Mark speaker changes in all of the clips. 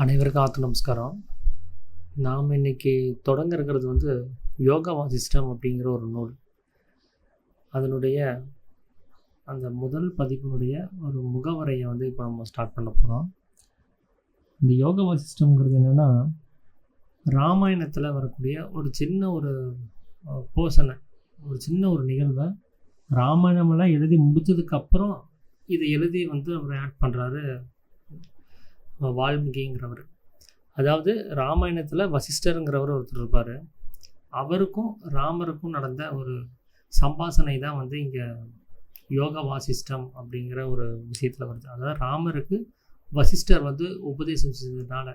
Speaker 1: அனைவருக்கும் நமஸ்காரம். நாம் இன்றைக்கி தொடங்க இருக்கிறது யோகா வாசிஷ்டம் அப்படிங்கிற ஒரு நூல். அதனுடைய அந்த முதல் பதிப்பினுடைய ஒரு முகவரையை இப்போ நம்ம ஸ்டார்ட் பண்ண போகிறோம். இந்த யோகா வாசிஷ்டம்ங்கிறது என்னென்னா, ராமாயணத்தில் வரக்கூடிய ஒரு சின்ன ஒரு போர்ஷனை, ஒரு சின்ன ஒரு நிகழ்வை ராமாயணமெல்லாம் எழுதி முடித்ததுக்கப்புறம் இதை எழுதி அவர் ஆட் பண்ணுறாரு வால்மீகிங்கிறவர். அதாவது ராமாயணத்தில் வசிஷ்டருங்கிறவர் ஒருத்தர் இருப்பார். அவருக்கும் ராமருக்கும் நடந்த ஒரு சம்பாஷணை தான் இங்கே யோக வாசிஷ்டம் அப்படிங்கிற ஒரு விஷயத்தில் வருது. அதாவது ராமருக்கு வசிஷ்டர் உபதேசம் செஞ்சதுனால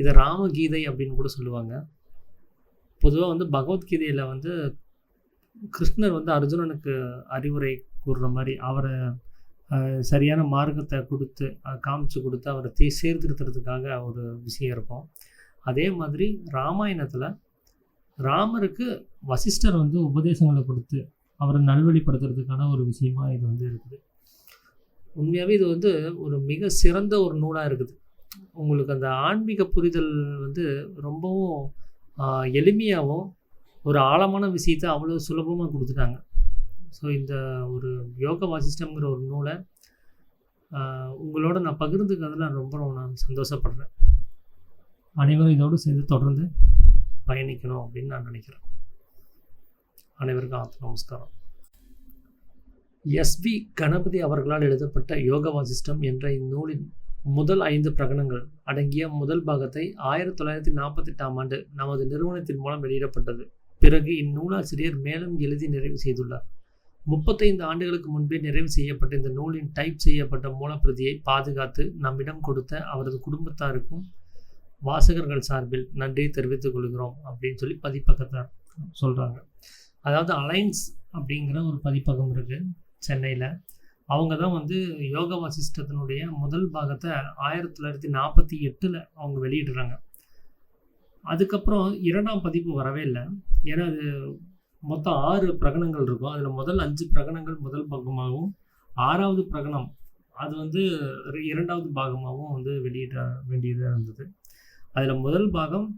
Speaker 1: இதை ராமகீதை அப்படின்னு கூட சொல்லுவாங்க. பொதுவாக பகவத்கீதையில் கிருஷ்ணர் அர்ஜுனனுக்கு அறிவுரை கூறுற மாதிரி அவரை சரியான மார்க்கத்தை கொடுத்து காமிச்சு கொடுத்து அவரை சீர்திருத்துறதுக்காக ஒரு விஷயம் இருக்கும். அதே மாதிரி ராமாயணத்தில் ராமருக்கு வசிஷ்டர் உபதேசங்களை கொடுத்து அவரை நல்வழிப்படுத்துறதுக்கான ஒரு விஷயமா இது இருக்குது. உண்மையாகவே இது ஒரு மிக சிறந்த ஒரு நூலாக இருக்குது. உங்களுக்கு அந்த ஆன்மீக புரிதல் ரொம்பவும் எளிமையாகவும் ஒரு ஆழமான விஷயத்தை அவ்வளோ சுலபமாக கொடுத்துட்டாங்க. ஸோ இந்த ஒரு யோக வாசிஷ்டம்ங்கிற ஒரு நூலை உங்களோட நான் பகிர்ந்துக்கிறதுல நான் சந்தோஷப்படுறேன். அனைவரும் இதோடு சேர்ந்து தொடர்ந்து பயணிக்கணும் அப்படின்னு நான் நினைக்கிறேன். அனைவருக்கும் நமஸ்காரம். எஸ்வி கணபதி அவர்களால் எழுதப்பட்ட யோக வாசிஷ்டம் என்ற இந்நூலின் முதல் 5 பிரகடனங்கள் அடங்கிய முதல் பாகத்தை 1948ஆம் ஆண்டு நமது நிறுவனத்தின் மூலம் வெளியிடப்பட்டது. பிறகு இந்நூலாசிரியர் மேலும் எழுதி நிறைவு செய்துள்ளார். 35 ஆண்டுகளுக்கு முன்பே நிறைவு செய்யப்பட்ட இந்த நூலின் டைப் செய்யப்பட்ட மூலப்பிரதியை பாதுகாத்து நம்மிடம் கொடுத்த அவரது குடும்பத்தாருக்கும் வாசகர்கள் சார்பில் நன்றியை தெரிவித்துக் கொள்கிறோம் அப்படின்னு சொல்லி பதிப்பகத்தை சொல்கிறாங்க. அதாவது அலைன்ஸ் அப்படிங்கிற ஒரு பதிப்பகம் இருக்குது சென்னையில். அவங்க தான் யோக வாசிஷ்டத்தினுடைய முதல் பாகத்தை 1948 அவங்க வெளியிடுறாங்க. அதுக்கப்புறம் 2ஆம் பதிப்பு வரவே இல்லை. ஏன்னா அது மொத்தம் 6 பிரகடனங்கள் இருக்கும். அதில் முதல் 5 பிரகடனங்கள் முதல் பாகமாகவும் 6வது பிரகடனம் அது 2வது பாகமாகவும் வெளியிட வேண்டியதாக இருந்தது. அதில் முதல் பாகம்,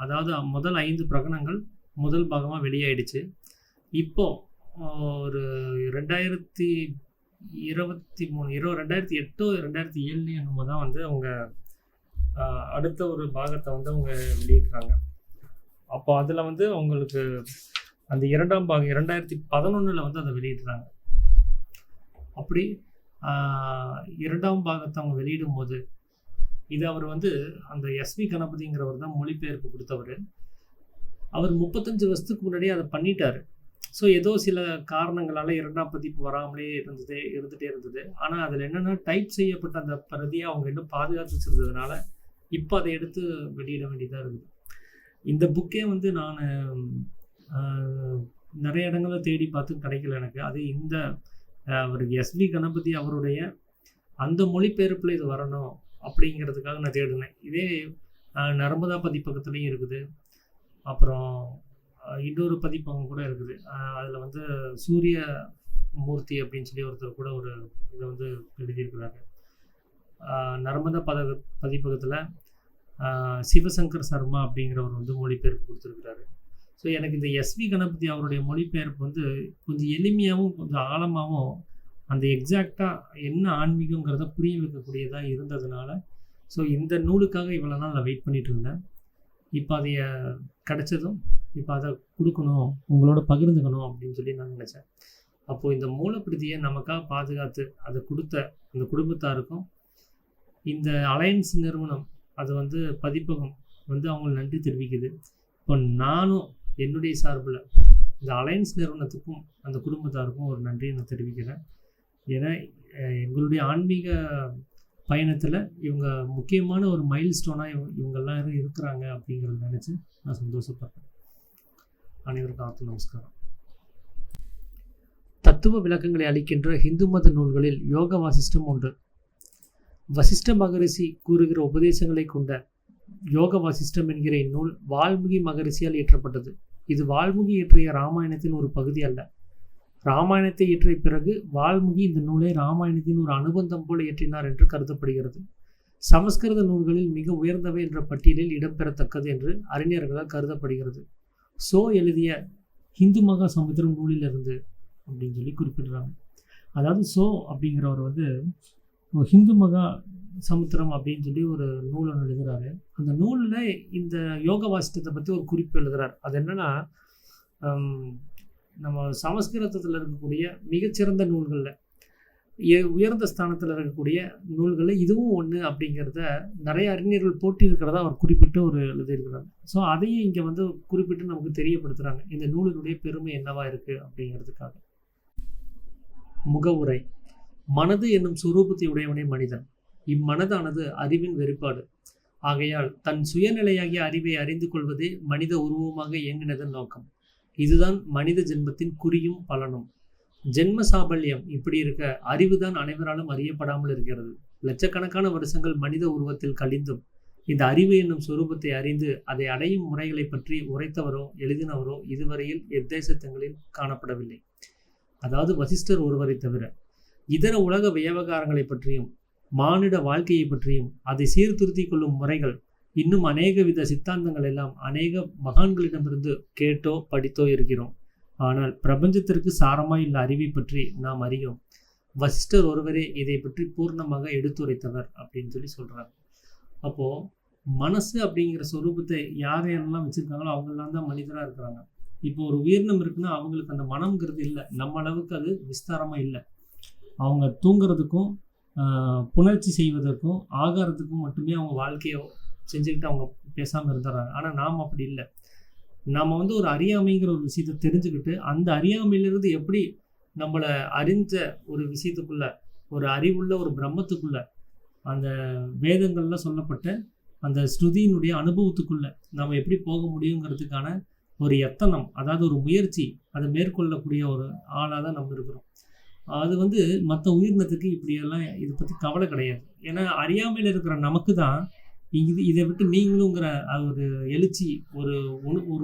Speaker 1: அதாவது முதல் 5 பிரகடனங்கள் முதல் பாகமாக வெளியாயிடுச்சு. இப்போது ஒரு 2023 2008 2007 என்னமோ தான் அவங்க அடுத்த ஒரு பாகத்தை அவங்க வெளியிடுறாங்க. அப்போ அதில் அவங்களுக்கு அந்த 2ஆம் பாகம் 2011 அதை வெளியிடுறாங்க. அப்படி 2ஆம் பாகத்தை அவங்க வெளியிடும் போது இது அவர் அந்த எஸ்வி கணபதிங்கிறவர் தான் மொழிபெயர்ப்பு கொடுத்தவர். அவர் 35 வருஷத்துக்கு முன்னாடியே அதை பண்ணிட்டார். ஸோ ஏதோ சில காரணங்களால் 2ஆம் பதிப்பு வராமலே இருந்துகிட்டே இருந்தது. ஆனால் அதில் என்னென்னா டைப் செய்யப்பட்ட அந்த பிரதியை அவங்க இன்னும் பாதுகாத்து வச்சுருந்ததுனால இப்போ அதை எடுத்து வெளியிட வேண்டியதாக இருக்குது. இந்த புக்கே நான் நிறைய இடங்களில் தேடி பார்த்து கிடைக்கல எனக்கு. அது இந்த அவருக்கு எஸ்வி கணபதி அவருடைய அந்த மொழிபெயர்ப்பில் இது வரணும் அப்படிங்கிறதுக்காக நான் தேடினேன். இதே நர்மதா பதிப்பகத்துலேயும் இருக்குது. அப்புறம் இன்னொரு பதிப்பகம் கூட இருக்குது. அதில் சூரிய மூர்த்தி அப்படின்னு சொல்லி ஒருத்தர் கூட ஒரு இதை எழுதியிருக்கிறாங்க. நர்மதா பதிப்பகத்தில் சிவசங்கர் சர்மா அப்படிங்கிறவர் மொழிபெயர்ப்பு கொடுத்துருக்கிறாரு. ஸோ எனக்கு இந்த எஸ்வி கணபதி அவருடைய மொழிபெயர்ப்பு கொஞ்சம் எளிமையாகவும் கொஞ்சம் ஆழமாகவும் அந்த எக்ஸாக்டாக என்ன ஆன்மீகங்கிறத புரிய வைக்கக்கூடியதாக இருந்ததுனால ஸோ இந்த நூலுக்காக இவ்வளோ நாள் நான் வெயிட் பண்ணிகிட்டு இருந்தேன். இப்போ அதைய கிடைச்சதும் இப்போ அதை கொடுக்கணும், உங்களோட பகிர்ந்துக்கணும் அப்படின்னு சொல்லி நான் நினச்சேன். அப்போது இந்த மூலப்பிரதியை நமக்காக பாதுகாத்து அதை கொடுத்த அந்த குடும்பத்தாருக்கும் இந்த அலையன்ஸ் நிறுவனம் அது பதிப்பகம் அவங்க நன்றி தெரிவிக்குது. இப்போ நானும் என்னுடைய சார்பில் இந்த அலையன்ஸ் நிறுவனத்துக்கும் அந்த குடும்பத்தாருக்கும் ஒரு நன்றியை நான் தெரிவிக்கிறேன். ஏன்னா எங்களுடைய ஆன்மீக பயணத்தில் இவங்க முக்கியமான ஒரு மைல் ஸ்டோனாக இவங்கெல்லாம் இருக்கிறாங்க அப்படிங்கிறத நினச்சி நான் சந்தோஷப்படுறேன். அனைவருக்கும் நமஸ்காரம். தத்துவ விளக்கங்களை அளிக்கின்ற ஹிந்து மத நூல்களில் யோக வாசிஷ்டம் ஒன்று. வசிஷ்ட மகரிஷி கூறுகிற உபதேசங்களை கொண்ட யோக வாசிஷ்டம் என்கிற இந்நூல் வால்மீகி மகரிஷியால் இயற்றப்பட்டது. இது வால்மீகி இயற்றிய ராமாயணத்தின் ஒரு பகுதி அல்ல. ராமாயணத்தை இயற்றிய பிறகு வால்மீகி இந்த நூலை ராமாயணத்தின் ஒரு அனுபந்தம் போல இயற்றினார் என்று கருதப்படுகிறது. சமஸ்கிருத நூல்களில் மிக உயர்ந்தவை என்ற பட்டியலில் இடம்பெறத்தக்கது என்று அறிஞர்களால் கருதப்படுகிறது. சோ எழுதிய ஹிந்து மகா சமுத்திரம் நூலிலிருந்து அப்படின்னு சொல்லி குறிப்பிடுறாங்க. அதாவது சோ அப்படிங்கிறவர் வந்து ஹிந்து மகா சமுத்திரம் அப்படின்னு சொல்லி ஒரு நூல் ஒன்று எழுதுகிறாரு. அந்த நூலில் இந்த யோக வாசிட்டத்தை பற்றி ஒரு குறிப்பு எழுதுகிறார். அது என்னென்னா, நம்ம சமஸ்கிருதத்தில் இருக்கக்கூடிய மிகச்சிறந்த நூல்களில் உயர்ந்த ஸ்தானத்தில் இருக்கக்கூடிய நூல்களில் இதுவும் ஒன்று அப்படிங்கிறத நிறைய அறிஞர்கள் போட்டி இருக்கிறதா அவர் குறிப்பிட்டு ஒரு எழுதியிருக்கிறாங்க. ஸோ அதையும் இங்கே வந்து குறிப்பிட்டு நமக்கு தெரியப்படுத்துகிறாங்க, இந்த நூலினுடைய பெருமை என்னவா இருக்குது அப்படிங்கிறதுக்காக. முகவுரை. மனது என்னும் சுரூபத்தை உடையவனே மனிதன். இம்மனதானது அறிவின் வெளிப்பாடு. ஆகையால் தன் சுயநிலையாகிய அறிவை அறிந்து கொள்வதே மனித உருவமாக இயங்கினதன் நோக்கம். இதுதான் மனித ஜென்மத்தின் குறியும் பலனும். ஜென்ம சாபல்யம் இப்படி இருக்க அறிவுதான் அனைவராலும் அறியப்படாமல் இருக்கிறது. லட்சக்கணக்கான வருஷங்கள் மனித உருவத்தில் கழிந்தும் இந்த அறிவு என்னும் சுரூபத்தை அறிந்து அதை அடையும் முறைகளை பற்றி உரைத்தவரோ எழுதினவரோ இதுவரையில் எத்தேசத்தங்களில் காணப்படவில்லை. அதாவது வசிஷ்டர் ஒருவரை தவிர. இதர உலக விவகாரங்களை பற்றியும் மானிட வாழ்க்கையை பற்றியும் அதை சீர்திருத்தி கொள்ளும் முறைகள் இன்னும் அநேக வித சித்தாந்தங்கள் எல்லாம் அநேக மகான்களிடமிருந்து கேட்டோ படித்தோ இருக்கிறோம். ஆனால் பிரபஞ்சத்திற்கு சாரமாய் உள்ள அறிவை பற்றி நாம் அறியோம். வசிஷ்டர் ஒருவரே இதை பற்றி பூர்ணமாக எடுத்துரைத்தவர் அப்படின்னு சொல்லி சொல்றாங்க. அப்போ மனசு அப்படிங்கிற சொரூபத்தை யாரையெல்லாம் வச்சிருக்காங்களோ அவங்கெல்லாம் தான் மனிதராக இருக்கிறாங்க. இப்போ ஒரு உயிரினம் இருக்குன்னா அவங்களுக்கு அந்த மனம்ங்கிறது இல்லை, நம்ம அளவுக்கு அது விஸ்தாரமாக இல்லை. அவங்க தூங்குறதுக்கும் புணர்ச்சி செய்வதற்கும் ஆகாரத்துக்கும் மட்டுமே அவங்க வாழ்க்கையை செஞ்சுக்கிட்டு அவங்க பேசாமல் இருந்துடுறாங்க. ஆனால் நாம் அப்படி இல்லை. நாம் வந்து ஒரு அறியாமைங்கிற ஒரு விஷயத்தை தெரிஞ்சுக்கிட்டு அந்த அறியாமையிலிருந்து எப்படி நம்மளை அறிஞ்ச ஒரு விஷயத்துக்குள்ள, ஒரு அறிவுள்ள ஒரு பிரம்மத்துக்குள்ள, அந்த வேதங்கள்ல சொல்லப்பட்ட அந்த ஸ்ருதியினுடைய அனுபவத்துக்குள்ள நாம் எப்படி போக முடியுங்கிறதுக்கான ஒரு எத்தனம், அதாவது ஒரு முயற்சி, அதை மேற்கொள்ளக்கூடிய ஒரு ஆளாக தான் நம்ம இருக்கிறோம். அது வந்து மற்ற உயிரினத்துக்கு இப்படியெல்லாம் இதை பற்றி கவலை கிடையாது. ஏன்னா அறியாமையில் இருக்கிற நமக்கு தான் இதை விட்டு நீங்களுங்கிற ஒரு எழுச்சி, ஒரு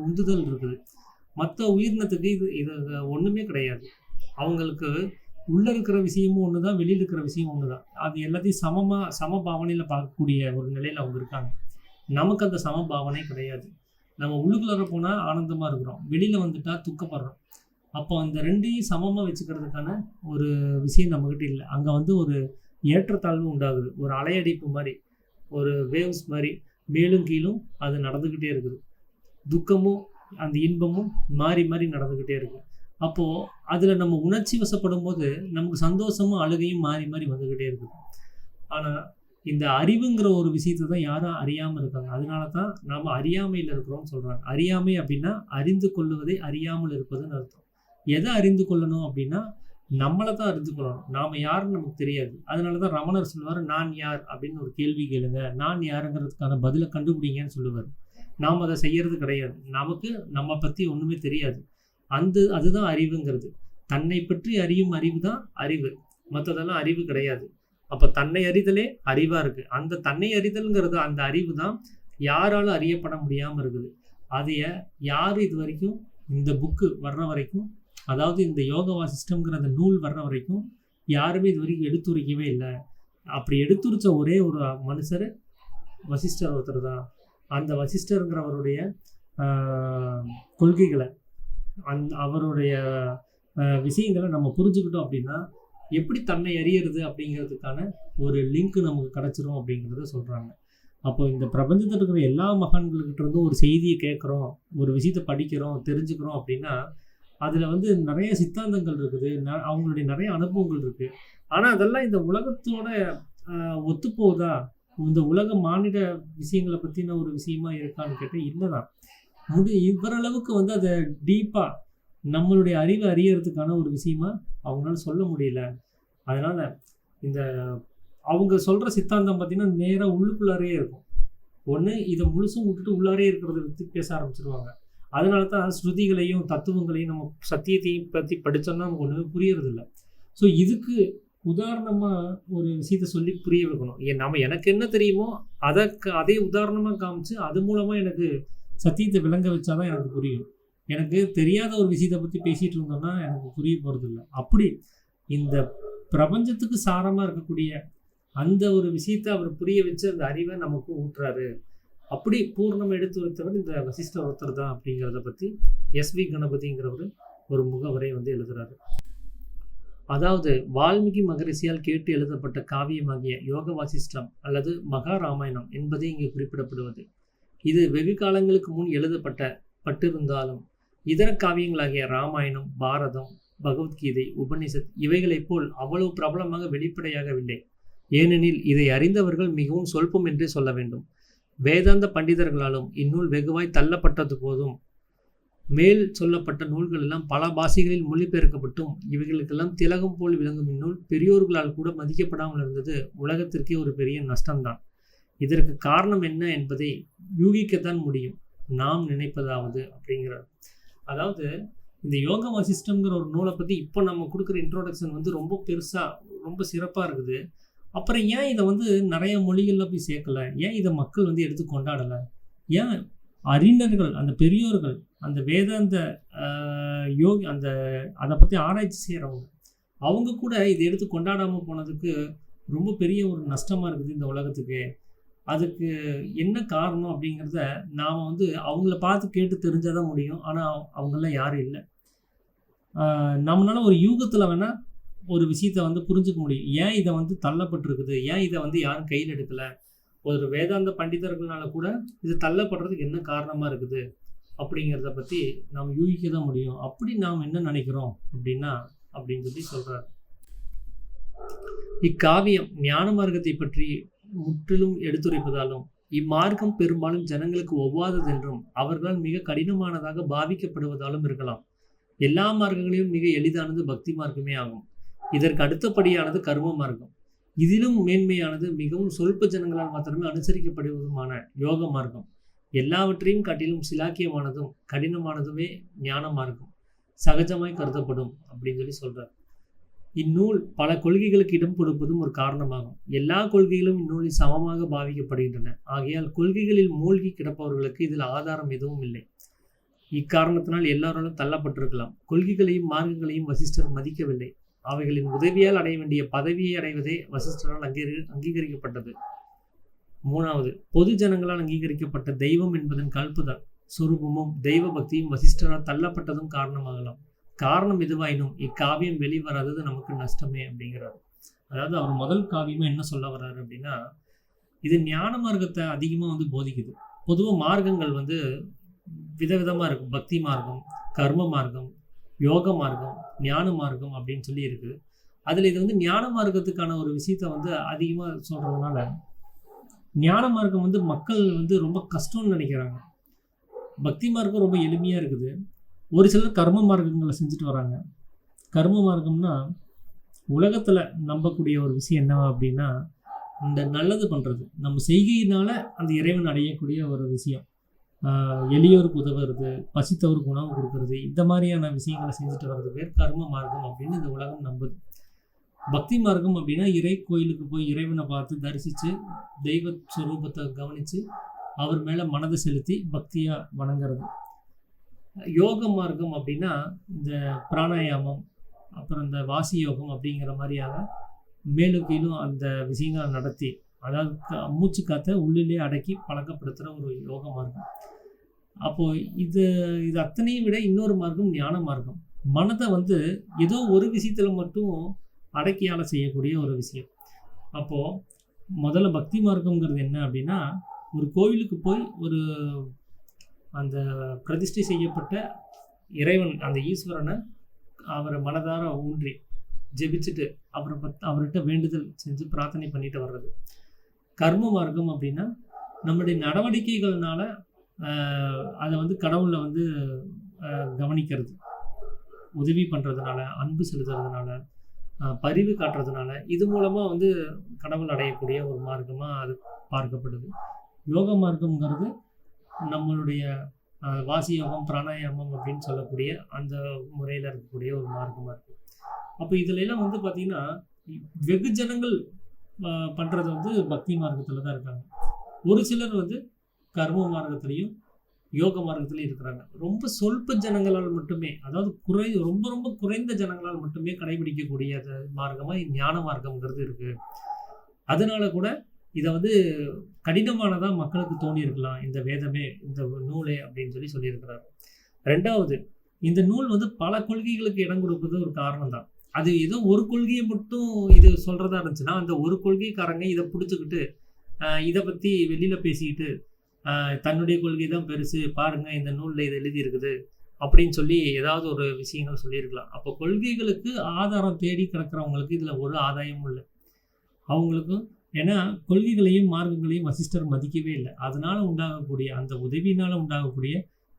Speaker 1: உந்துதல் இருக்குது. மற்ற உயிரினத்துக்கு இது ஒன்றுமே கிடையாது. அவங்களுக்கு உள்ளே இருக்கிற விஷயமும் ஒன்று தான், வெளியில் இருக்கிற விஷயம் ஒன்று தான். அது எல்லாத்தையும் சமபாவனையில் பார்க்கக்கூடிய ஒரு நிலையில் அவங்க இருக்காங்க. நமக்கு அந்த சமபாவனை கிடையாது. நம்ம உள்ளுக்குள்ளார போனால் ஆனந்தமாக இருக்கிறோம், வெளியில் வந்துட்டால் துக்கப்படுறோம். அப்போ அந்த ரெண்டையும் சமமாக வச்சுக்கிறதுக்கான ஒரு விஷயம் நம்மக்கிட்ட இல்லை. அங்கே வந்து ஒரு ஏற்றத்தாழ்வு உண்டாகுது, ஒரு அலையடிப்பு மாதிரி, ஒரு வேவ்ஸ் மாதிரி மேலும் கீழும் அது நடந்துக்கிட்டே இருக்குது. துக்கமும் அந்த இன்பமும் மாறி மாறி நடந்துக்கிட்டே இருக்குது. அப்போது அதில் நம்ம உணர்ச்சி வசப்படும் போது நமக்கு சந்தோஷமும் அழுகையும் மாறி மாறி வந்துக்கிட்டே இருக்குது. ஆனால் இந்த அறிவுங்கிற ஒரு விஷயத்தை தான் யாரும் அறியாமல் இருக்காங்க. அதனால தான் நாம் அறியாமையில் இருக்கிறோம்னு சொல்கிறாங்க. அறியாமை அப்படின்னா அறிந்து கொள்ளுவதை அறியாமல் இருப்பதுன்னு அர்த்தம். எதை அறிந்து கொள்ளணும் அப்படின்னா நம்மளை தான் அறிந்து கொள்ளணும். நாம் யாருன்னு நமக்கு தெரியாது. அதனால தான் ரமணர் சொல்லுவார், நான் யார் அப்படின்னு ஒரு கேள்வி கேளுங்க, நான் யாருங்கிறதுக்கான பதிலை கண்டுபிடிங்கன்னு சொல்லுவார். நாம் அதை செய்யறது கிடையாது. நமக்கு நம்ம பற்றி ஒன்றுமே தெரியாது. அதுதான் அறிவுங்கிறது. தன்னை பற்றி அறியும் அறிவு தான் அறிவு, மற்றதெல்லாம் அறிவு கிடையாது. அப்போ தன்னை அறிதலே அறிவாக இருக்குது. அந்த தன்னை அறிதல்ங்கிறது, அந்த அறிவு தான் யாராலும் அறியப்பட முடியாமல் இருக்குது. அதைய யார் இது வரைக்கும் இந்த புக்கு வர்ற வரைக்கும், அதாவது இந்த யோக வாசிஷ்டம்ங்கிற அந்த நூல் வர்ற வரைக்கும் யாருமே இது வரைக்கும் எடுத்துரைக்கவே இல்லை. அப்படி எடுத்துரைச்ச ஒரே ஒரு மனுஷர் வசிஷ்டர் ஒருத்தர் தான். அந்த வசிஷ்டருங்கிறவருடைய கொள்கைகளை, அவருடைய விஷயங்களை நம்ம புரிஞ்சுக்கிட்டோம் அப்படின்னா எப்படி தன்னை அறியறது அப்படிங்கிறதுக்கான ஒரு லிங்க் நமக்கு கிடச்சிரும் அப்படிங்கிறத சொல்கிறாங்க. அப்போ இந்த பிரபஞ்சத்தில் இருக்கிற எல்லா மகான்கள்கிட்ட இருந்தும் ஒரு செய்தியை கேட்குறோம், ஒரு விஷயத்தை படிக்கிறோம், தெரிஞ்சுக்கிறோம் அப்படின்னா அதில் வந்து நிறைய சித்தாந்தங்கள் இருக்குது, அவங்களுடைய நிறைய அனுபவங்கள் இருக்குது. ஆனால் அதெல்லாம் இந்த உலகத்தோட ஒத்துப்போகுதா, இந்த உலக மானிட விஷயங்களை பற்றின ஒரு விஷயமா இருக்கான்னு கேட்டால் இல்லை தான். இவரளவுக்கு வந்து அதை டீப்பாக நம்மளுடைய அறிவை அறியறதுக்கான ஒரு விஷயமா அவங்களால சொல்ல முடியல. அதனால் இந்த அவங்க சொல்கிற சித்தாந்தம் பார்த்திங்கன்னா நேராக உள்ளுக்குள்ளாரே இருக்கும். ஒன்று இதை முழுசும் விட்டுட்டு உள்ளாரே இருக்கிறத பற்றி பேச ஆரம்பிச்சிருவாங்க. அதனால தான் ஸ்ருதிகளையும் தத்துவங்களையும் நம்ம சத்தியத்தையும் பற்றி படித்தோம்னா நமக்கு ஒன்றுமே புரியறதில்ல. ஸோ இதுக்கு உதாரணமாக ஒரு விஷயத்தை சொல்லி புரிய வைக்கணும். நம்ம எனக்கு என்ன தெரியுமோ அதே உதாரணமாக காமிச்சு அது மூலமாக எனக்கு சத்தியத்தை விளங்க வச்சாதான் எனக்கு புரியும். எனக்கு தெரியாத ஒரு விஷயத்தை பற்றி பேசிகிட்டு இருந்தோம்னா எனக்கு புரிய போகிறதில்ல. அப்படி இந்த பிரபஞ்சத்துக்கு சாரமாக இருக்கக்கூடிய அந்த ஒரு விஷயத்தை அவர் புரிய வச்சு அந்த அறிவை நமக்கு ஊட்டுறாரு. அப்படி பூர்ணம் எடுத்து வைத்தவர் இந்த வசிஷ்டர் ஒருத்தர் தான் அப்படிங்கிறத பற்றி எஸ்வி கணபதிங்கிறவர் ஒரு முகவரை வந்து எழுதுறாரு. அதாவது வால்மீகி மகரிஷியால் கேட்டு எழுதப்பட்ட காவியமாகிய யோக வாசிஷ்டம் அல்லது மகாராமாயணம் என்பதே இங்கு குறிப்பிடப்படுவது. இது வெகு காலங்களுக்கு முன் பட்டிருந்தாலும் இதர காவியங்களாகிய ராமாயணம், பாரதம், பகவத்கீதை, உபநிஷத் இவைகளைப் போல் அவ்வளவு பிரபலமாக வெளிப்படையாகவில்லை. ஏனெனில் இதை அறிந்தவர்கள் மிகவும் சொல்பம் என்றே சொல்ல வேண்டும். வேதாந்த பண்டிதர்களாலும் இந்நூல் வெகுவாய் தள்ளப்பட்டது போதும் மேல் சொல்லப்பட்ட நூல்கள் எல்லாம் பல பாஷைகளில் மொழிபெயர்க்கப்பட்டும் இவைகளுக்கெல்லாம் திலகம் போல் விளங்கும் இந்நூல் பெரியோர்களால் கூட மதிக்கப்படாமல் இருந்தது உலகத்திற்கே ஒரு பெரிய நஷ்டம்தான். இதற்கு காரணம் என்ன என்பதை யூகிக்கத்தான் முடியும், நாம் நினைப்பதாவது அப்படிங்கிறார். அதாவது இந்த யோக வாசிஷ்டம்ங்கிற ஒரு நூலை பற்றி இப்போ நம்ம கொடுக்குற இன்ட்ரோடக்ஷன் வந்து ரொம்ப பெருசாக ரொம்ப சிறப்பாக இருக்குது. அப்புறம் ஏன் இதை வந்து நிறைய மொழிகளில் போய் சேர்க்கலை? ஏன் இதை மக்கள் வந்து எடுத்து கொண்டாடலை? ஏன் அறிஞர்கள், அந்த பெரியோர்கள், அந்த வேதாந்த அந்த அதை பற்றி ஆராய்ச்சி செய்கிறவங்க அவங்க கூட இதை எடுத்து கொண்டாடாமல் போனதுக்கு ரொம்ப பெரிய ஒரு நஷ்டமாக இருக்குது இந்த உலகத்துக்கு. அதுக்கு என்ன காரணம் அப்படிங்கிறத நாம் வந்து அவங்கள பார்த்து கேட்டு தெரிஞ்சால் தான் முடியும். ஆனால் அவங்களாம் யாரும் இல்லை. நம்மளால ஒரு யூகத்தில் வேணால் ஒரு விஷயத்தை வந்து புரிஞ்சுக்க முடியும். ஏன் இதை வந்து தள்ளப்பட்டிருக்குது, ஏன் இதை வந்து யாரும் கையில் எடுக்கலை, ஒரு வேதாந்த பண்டிதர்களால கூட இது தள்ளப்படுறதுக்கு என்ன காரணமாக இருக்குது அப்படிங்கிறத பற்றி நாம் யூகிக்க தான் முடியும். அப்படி நாம் என்ன நினைக்கிறோம் அப்படின்னு சொல்லி சொல்கிறார். இக்காவியம் ஞான மார்க்கத்தை பற்றி முற்றிலும் எடுத்துரைப்பதாலும் இம்மார்க்கம் பெரும்பாலும் ஜனங்களுக்கு ஒவ்வாததென்றும் அவர்களால் மிக கடினமானதாக பாவிக்கப்படுவதாலும் இருக்கலாம். எல்லா மார்க்கங்களையும் மிக எளிதானது பக்தி மார்க்கமே ஆகும். இதற்கு அடுத்தபடியானது கர்ம மார்க்கம். இதிலும் மேன்மையானது மிகவும் சொல்ப ஜனங்களால் மாத்திரமே அனுசரிக்கப்படுவதுமான யோக மார்க்கம். எல்லாவற்றையும் காட்டிலும் சிலாக்கியமானதும் கடினமானதுமே ஞான மார்க்கம் சகஜமாய் கருதப்படும் அப்படின்னு சொல்லி சொல்றார். இந்நூல் பல கொள்கைகளுக்கு இடம் கொடுப்பதும் ஒரு காரணமாகும். எல்லா கொள்கைகளும் இந்நூலில் சமமாக பாவிக்கப்படுகின்றன. ஆகையால் கொள்கைகளில் மூழ்கி கிடப்பவர்களுக்கு இதில் ஆதாரம் எதுவும் இல்லை. இக்காரணத்தினால் எல்லாராலும் தள்ளப்பட்டிருக்கலாம். கொள்கைகளையும் மார்க்கங்களையும் வசிஷ்டர் மதிக்கவில்லை. அவைகளின் உதவியால் அடைய வேண்டிய பதவியை அடைவதே வசிஷ்டரால் அங்கீகரிக்கப்பட்டது. 3வது, பொது ஜனங்களால் அங்கீகரிக்கப்பட்ட தெய்வம் என்பதன் கல்பத சொரூபமும் தெய்வ பக்தியும் வசிஷ்டரால் தள்ளப்பட்டதும் காரணமாகலாம். காரணம் எதுவாயினும் இக்காவியம் வெளிவராதது நமக்கு நஷ்டமே அப்படிங்கிறார். அதாவது அவர் முதல் காவியமா என்ன சொல்ல வர்றாரு அப்படின்னா, இது ஞான மார்க்கத்தை அதிகமாக வந்து போதிக்குது. பொதுவாக மார்க்கங்கள் வந்து விதவிதமாக இருக்கும். பக்தி மார்க்கம், கர்ம மார்க்கம், யோக மார்க்கம், ஞான மார்க்கம் அப்படின்னு சொல்லி இருக்குது. அதில் இது வந்து ஞான மார்க்கத்துக்கான ஒரு விஷயத்த வந்து அதிகமாக சொல்கிறதுனால ஞான மார்க்கம் வந்து மக்கள் வந்து ரொம்ப கஷ்டம்னு நினைக்கிறாங்க. பக்தி மார்க்கம் ரொம்ப எளிமையாக இருக்குது. ஒரு சிலர் கர்ம மார்க்கங்களை செஞ்சுட்டு வராங்க. கர்ம மார்க்கம்னா உலகத்தில் நம்பக்கூடிய ஒரு விஷயம் என்ன அப்படின்னா, இந்த நல்லது பண்ணுறது, நம்ம செய்கையினால அந்த இறைவன் அடையக்கூடிய ஒரு விஷயம். எளியோருக்கு உதவுறது, பசித்தவருக்கு உணவு கொடுக்கறது, இந்த மாதிரியான விஷயங்களை செஞ்சுட்டு வர்றது பேர் கர்ம மார்க்கம் அப்படின்னு இந்த உலகம் நம்புது. பக்தி மார்க்கம் அப்படின்னா இறை கோயிலுக்கு போய் இறைவனை பார்த்து தரிசித்து தெய்வ ஸ்வரூபத்தை கவனித்து அவர் மேலே மனதை செலுத்தி பக்தியாக வணங்குறது. யோக மார்க்கம் அப்படின்னா இந்த பிராணாயாமம், அப்புறம் இந்த வாசி யோகம் அப்படிங்கிற மாதிரியாக மேலும் கீழும் அந்த விஷயங்களை நடத்தி, அதாவது மூச்சு காற்றை உள்ளிலே அடக்கி பழக்கப்படுத்துகிற ஒரு யோக மார்க்கம். அப்போது இது அத்தனையும் விட இன்னொரு மார்க்கம் ஞான மார்க்கம். மனதை வந்து ஏதோ ஒரு விஷயத்தில் மட்டும் அடக்கியால் செய்யக்கூடிய ஒரு விஷயம். அப்போது முதல்ல பக்தி மார்க்கங்கிறது என்ன அப்படின்னா, ஒரு கோவிலுக்கு போய் ஒரு அந்த பிரதிஷ்டை செய்யப்பட்ட இறைவன், அந்த ஈஸ்வரனை அவரை மனதார ஊன்றி ஜெபிச்சுட்டு அவர்கிட்ட வேண்டுதல் செஞ்சு பிரார்த்தனை பண்ணிட்டு வர்றது. கர்ம மார்க்கம் அப்படின்னா நம்மளுடைய நடவடிக்கைகள்னால அதை வந்து கடவுளை வந்து கவனிக்கிறது, உதவி பண்ணுறதுனால, அன்பு செலுத்துறதுனால, பரிவு காட்டுறதுனால, இது மூலமாக வந்து கடவுள் அடையக்கூடிய ஒரு மார்க்கமாக அது பார்க்கப்படுது. யோக மார்க்கம்ங்கிறது நம்மளுடைய வாசி யோகம், பிராணாயாமம் அப்படின்னு சொல்லக்கூடிய அந்த முறையில் இருக்கக்கூடிய ஒரு மார்க்கமாக இருக்குது. அப்போ இதுலெல்லாம் வந்து பார்த்திங்கன்னா வெகு ஜனங்கள் பண்ணுறது வந்து பக்தி மார்க்கத்தில் தான் இருக்காங்க. ஒரு சிலர் வந்து கர்ம மார்க்கத்துலேயும் யோக மார்க்கத்துலேயும் இருக்கிறாங்க. ரொம்ப சொல்ப ஜனங்களால் மட்டுமே, அதாவது ரொம்ப ரொம்ப குறைந்த ஜனங்களால் மட்டுமே கடைபிடிக்கக்கூடிய மார்க்கமாக ஞான மார்க்கம்ங்கிறது இருக்குது. அதனால கூட இதை வந்து கடினமானதா மக்களுக்கு தோணியிருக்கலாம் இந்த வேதமே, இந்த நூலே அப்படின்னு சொல்லியிருக்கிறார். 2வது, இந்த நூல் வந்து பல கொள்கைகளுக்கு இடம் கொடுப்பது ஒரு காரணம் தான். அது ஏதோ ஒரு கொள்கையை மட்டும் இது சொல்றதா இருந்துச்சுன்னா, அந்த ஒரு கொள்கைக்காரங்க இதை பிடிச்சிக்கிட்டு இதை பத்தி வெளியில பேசிக்கிட்டு தன்னுடைய கொள்கை தான் பெருசு, பாருங்க இந்த நூல்ல இது எழுதி இருக்குது அப்படின்னு சொல்லி ஏதாவது ஒரு விஷயங்கள் சொல்லியிருக்கலாம். அப்போ கொள்கைகளுக்கு ஆதாரம் தேடி கிடக்கிறவங்களுக்கு இதுல ஒரு ஆதாயமும் இல்லை. அவங்களுக்கும் ஏன்னா கொள்கைகளையும் மார்க்கங்களையும் வசிஷ்டர் மதிக்கவே இல்லை. அதனால உண்டாகக்கூடிய அந்த உதவியினால உண்டாகக்கூடிய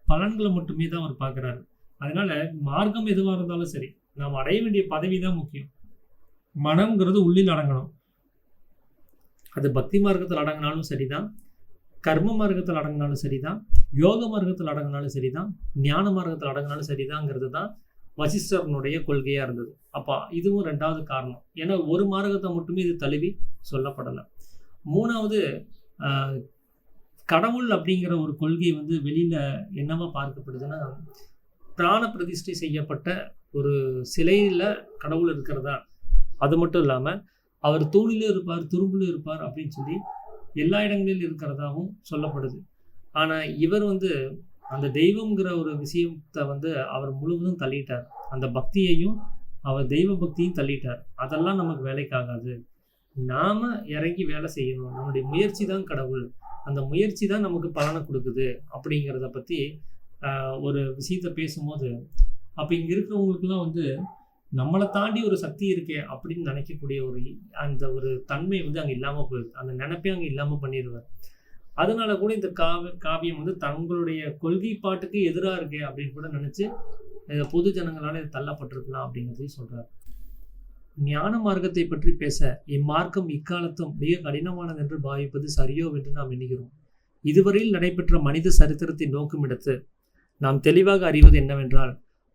Speaker 1: பலன்களை மட்டுமே தான் அவர் பார்க்குறாரு. அதனால மார்க்கம் எதுவாக இருந்தாலும் சரி, நாம் அடைய வேண்டிய பதவி தான் முக்கியம். மனம்ங்கிறது உள்ளில் அடங்கணும். அது பக்தி மார்க்கத்தில் அடங்கினாலும் சரிதான், கர்ம மார்க்கத்தில் அடங்கினாலும் சரிதான், யோக மார்க்கத்தில் அடங்கினாலும் சரிதான், ஞான மார்க்கத்தில் அடங்கினாலும் சரிதாங்கிறது தான் வசிஷ்டரனுடைய கொள்கையா இருந்தது. அப்போ இதுவும் 2வது காரணம். ஏன்னா ஒரு மார்க்கத்தை மட்டுமே இது தழுவி சொல்லப்படலை. 3வது, கடவுள் அப்படிங்கிற ஒரு கொள்கை வந்து வெளியில என்னவா பார்க்கப்படுதுன்னா, பிராண பிரதிஷ்டை செய்யப்பட்ட ஒரு சிலையில கடவுள் இருக்கிறதா, அது மட்டும் இல்லாம அவர் தூணிலும் இருப்பார், துரும்பிலும் இருப்பார் அப்படின்னு சொல்லி எல்லா இடங்களிலும் இருக்கிறதாகவும் சொல்லப்படுது. ஆனா இவர் வந்து அந்த தெய்வம்ங்கிற ஒரு விஷயத்தை வந்து அவர் முழுவதும் தள்ளிட்டார். அந்த பக்தியையும் அவர் தெய்வ பக்தியும் தள்ளிட்டார். அதெல்லாம் நமக்கு வேலைக்காகாது. நாம இறங்கி வேலை செய்யணும். நம்முடைய முயற்சி தான் கடவுள். அந்த முயற்சி தான் நமக்கு பலனை கொடுக்குது அப்படிங்கிறத பத்தி ஒரு விஷயத்த பேசும்போது, அப்ப இங்க இருக்கிறவங்களுக்குலாம் வந்து நம்மளை தாண்டி ஒரு சக்தி இருக்கே அப்படின்னு நினைக்கக்கூடிய அந்த ஒரு தன்மை வந்து அங்க இல்லாம போயிடுது. அந்த நினைப்பே அங்க இல்லாம பண்ணிடுவார். அதனால கூட இந்த காவியம் வந்து தங்களுடைய கொள்கை பாட்டுக்கு எதிராக இருக்கே அப்படின்னு கூட நினைச்சு பொது ஜனங்களால தள்ளப்பட்டிருக்கலாம் அப்படிங்கிறதையும் சொல்றாரு. ஞான மார்க்கத்தை பற்றி பேச இம்மார்க்கம் இக்காலத்தும் மிக கடினமானது என்று பாவிப்பது சரியோ என்று நாம் எண்ணுகிறோம். இதுவரையில் நடைபெற்ற மனித சரித்திரத்தை நோக்கும் இடத்து நாம் தெளிவாக அறிவது என்னவென்றால்,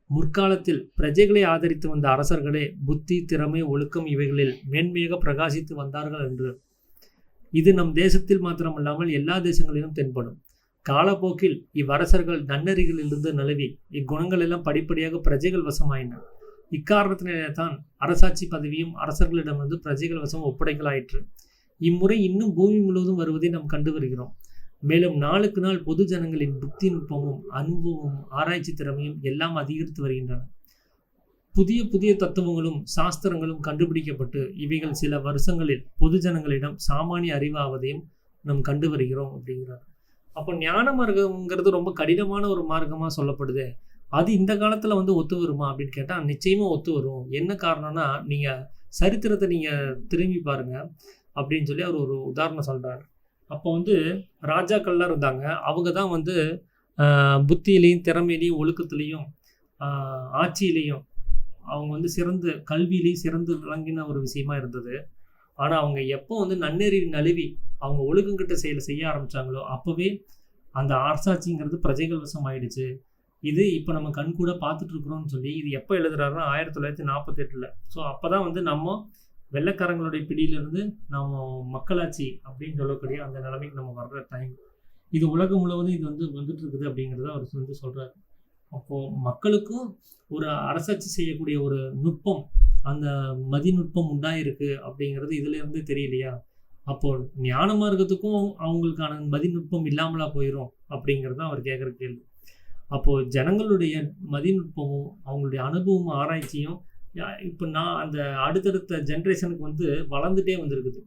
Speaker 1: முற்காலத்தில் பிரஜைகளை ஆதரித்து வந்த அரசர்களே புத்தி, திறமை, ஒழுக்கம் இவைகளில் மேன்மையாக பிரகாசித்து வந்தார்கள் என்று. இது நம் தேசத்தில் மாத்திரமல்லாமல் எல்லா தேசங்களிலும் தென்படும். காலப்போக்கில் இவ்வரசர்கள் நன்னறிகளிலிருந்து நழுவி இக்குணங்கள் எல்லாம் படிப்படியாக பிரஜைகள் வசமாயின. இக்காரணத்தினே தான் அரசாட்சி பதவியும் அரசர்களிடமிருந்து பிரஜைகள் வசம் ஒப்படைக்கலாயிற்று. இம்முறை இன்னும் பூமி முழுவதும் வருவதை நாம் கண்டு வருகிறோம். மேலும் நாளுக்கு நாள் பொது ஜனங்களின் புத்தி நுட்பமும் அனுபவமும் ஆராய்ச்சி திறமையும் எல்லாம் அதிகரித்து வருகின்றன. புதிய புதிய தத்துவங்களும் சாஸ்திரங்களும் கண்டுபிடிக்கப்பட்டு இவைகள் சில வருஷங்களில் பொது ஜனங்களிடம் சாமானிய அறிவாவதையும் நாம் கண்டு வருகிறோம் அப்படிங்கிறார். அப்போ ஞான மார்க்கம்ங்கிறது ரொம்ப கடினமான ஒரு மார்க்கமா சொல்லப்படுது. அது இந்த காலத்துல வந்து ஒத்து வருமா அப்படின்னு கேட்டா நிச்சயமா ஒத்து வரும். என்ன காரணம்னா, நீங்க சரித்திரத்தை நீங்க திரும்பி பாருங்க அப்படின்னு சொல்லி அவர் ஒரு உதாரணம் சொல்றாரு. அப்போ வந்து ராஜாக்கள்லாம் இருந்தாங்க. அவங்க தான் வந்து புத்தியிலையும் திறமையிலையும் ஒழுக்கத்திலையும் ஆட்சியிலையும் அவங்க வந்து சிறந்து கல்வியிலையும் சிறந்து விளங்கின ஒரு விஷயமா இருந்தது. ஆனா அவங்க எப்போ வந்து நன்னெறி நழுவி அவங்க ஒழுக்கங்கிட்ட செய்ய ஆரம்பிச்சாங்களோ அப்பவே அந்த அரசாட்சிங்கிறது பிரஜைகள் வசம் ஆயிடுச்சு. இது இப்போ நம்ம கண் கூட பார்த்துட்டு இருக்கிறோம்னு சொல்லி இது எப்போ எழுதுறாருன்னா 1948. ஸோ அப்போதான் வந்து நம்ம வெள்ளைக்காரங்களுடைய பிடியிலிருந்து நம்ம மக்களாட்சி அப்படின்னு சொல்லக்கூடிய அந்த நிலைமைக்கு நம்ம வர்ற டைம். இது உலகம் முழுவதும் இது வந்து வந்துட்டு இருக்குது அப்படிங்கிறத அவர் வந்து சொல்றாரு. அப்போ மக்களுக்கும் ஒரு அரசாட்சி செய்யக்கூடிய ஒரு நுட்பம், அந்த மதிநுட்பம் உண்டாயிருக்கு அப்படிங்கிறது இதுல இருந்து தெரியலையா? அப்போ ஞான மார்க்கத்துக்கும் அவங்களுக்கான மதிநுட்பம் இல்லாமலா போயிடும் அப்படிங்கிறது அவர் கேட்குற கேள்வி. அப்போ ஜனங்களுடைய மதிநுட்பமும் அவங்களுடைய அனுபவமும் ஆராய்ச்சியும் இப்போ நான் அந்த அடுத்தடுத்த ஜென்ரேஷனுக்கு வந்து வளர்ந்துட்டே வந்திருக்குது.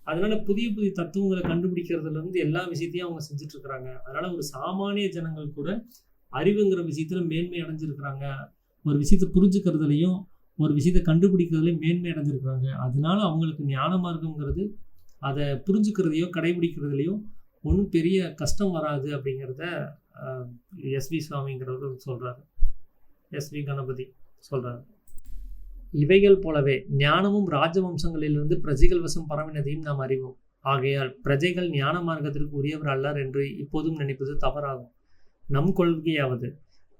Speaker 1: அதனால புதிய புதிய தத்துவங்களை கண்டுபிடிக்கிறதுல இருந்து எல்லா விஷயத்தையும் அவங்க செஞ்சுட்டு இருக்கிறாங்க. அதனால ஒரு சாமானிய ஜனங்கள் கூட அறிவுங்கிற விஷயத்துல மேன்மை அடைஞ்சிருக்கிறாங்க. ஒரு விஷயத்தை புரிஞ்சுக்கிறதுலையும் ஒரு விஷயத்தை கண்டுபிடிக்கிறதுலையும் மேன்மை அடைஞ்சிருக்கிறாங்க. அதனால அவங்களுக்கு ஞான மார்க்கம்ங்கிறது அதை புரிஞ்சுக்கிறதையோ கடைபிடிக்கிறதுலையும் ஒன்றும் பெரிய கஷ்டம் வராது அப்படிங்கிறத எஸ்வி சுவாமிங்கிறவர் சொல்றாரு. எஸ்வி கணபதி சொல்றாரு. இவைகள் போலவே ஞானமும் ராஜவம்சங்களிலிருந்து பிரஜைகள் வசம் பரவினதையும் நாம் அறிவோம். ஆகையால் பிரஜைகள் ஞான மார்க்கத்திற்கு உரியவர் அல்லர் என்று இப்போதும் நினைப்பது தவறாகும். நம் கொள்கையாவது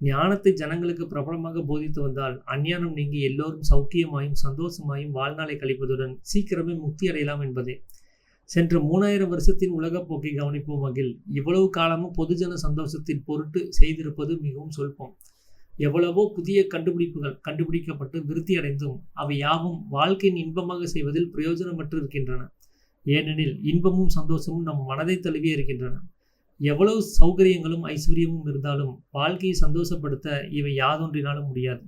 Speaker 1: ஞானத்தை ஜனங்களுக்கு பிரபலமாக போதித்து வந்தால் அஞ்ஞானம் நீங்கி எல்லோரும் சௌக்கியமாயும் சந்தோஷமாயும் வாழ்நாளை கழிப்பதுடன் சீக்கிரமே முக்தி அடையலாம் என்பதே. சென்ற 3000 வருஷத்தின் உலகப் போக்கை கவனிப்போம் வகையில் இவ்வளவு காலமும் பொதுஜன சந்தோஷத்தின் பொருட்டு செய்திருப்பது மிகவும் சொல்பம். எவ்வளவோ புதிய கண்டுபிடிப்புகள் கண்டுபிடிக்கப்பட்டு விருத்தி அடைந்தும் அவை யாவும் வாழ்க்கையின் இன்பமாக செய்வதில் பிரயோஜனமற்று இருக்கின்றன. ஏனெனில் இன்பமும் சந்தோஷமும் நம் மனதை தழுவி இருக்கின்றன. எவ்வளவு சௌகரியங்களும் ஐஸ்வர்யமும் இருந்தாலும் வாழ்க்கையை சந்தோஷப்படுத்த இவை யாதொன்றினாலும் முடியாது.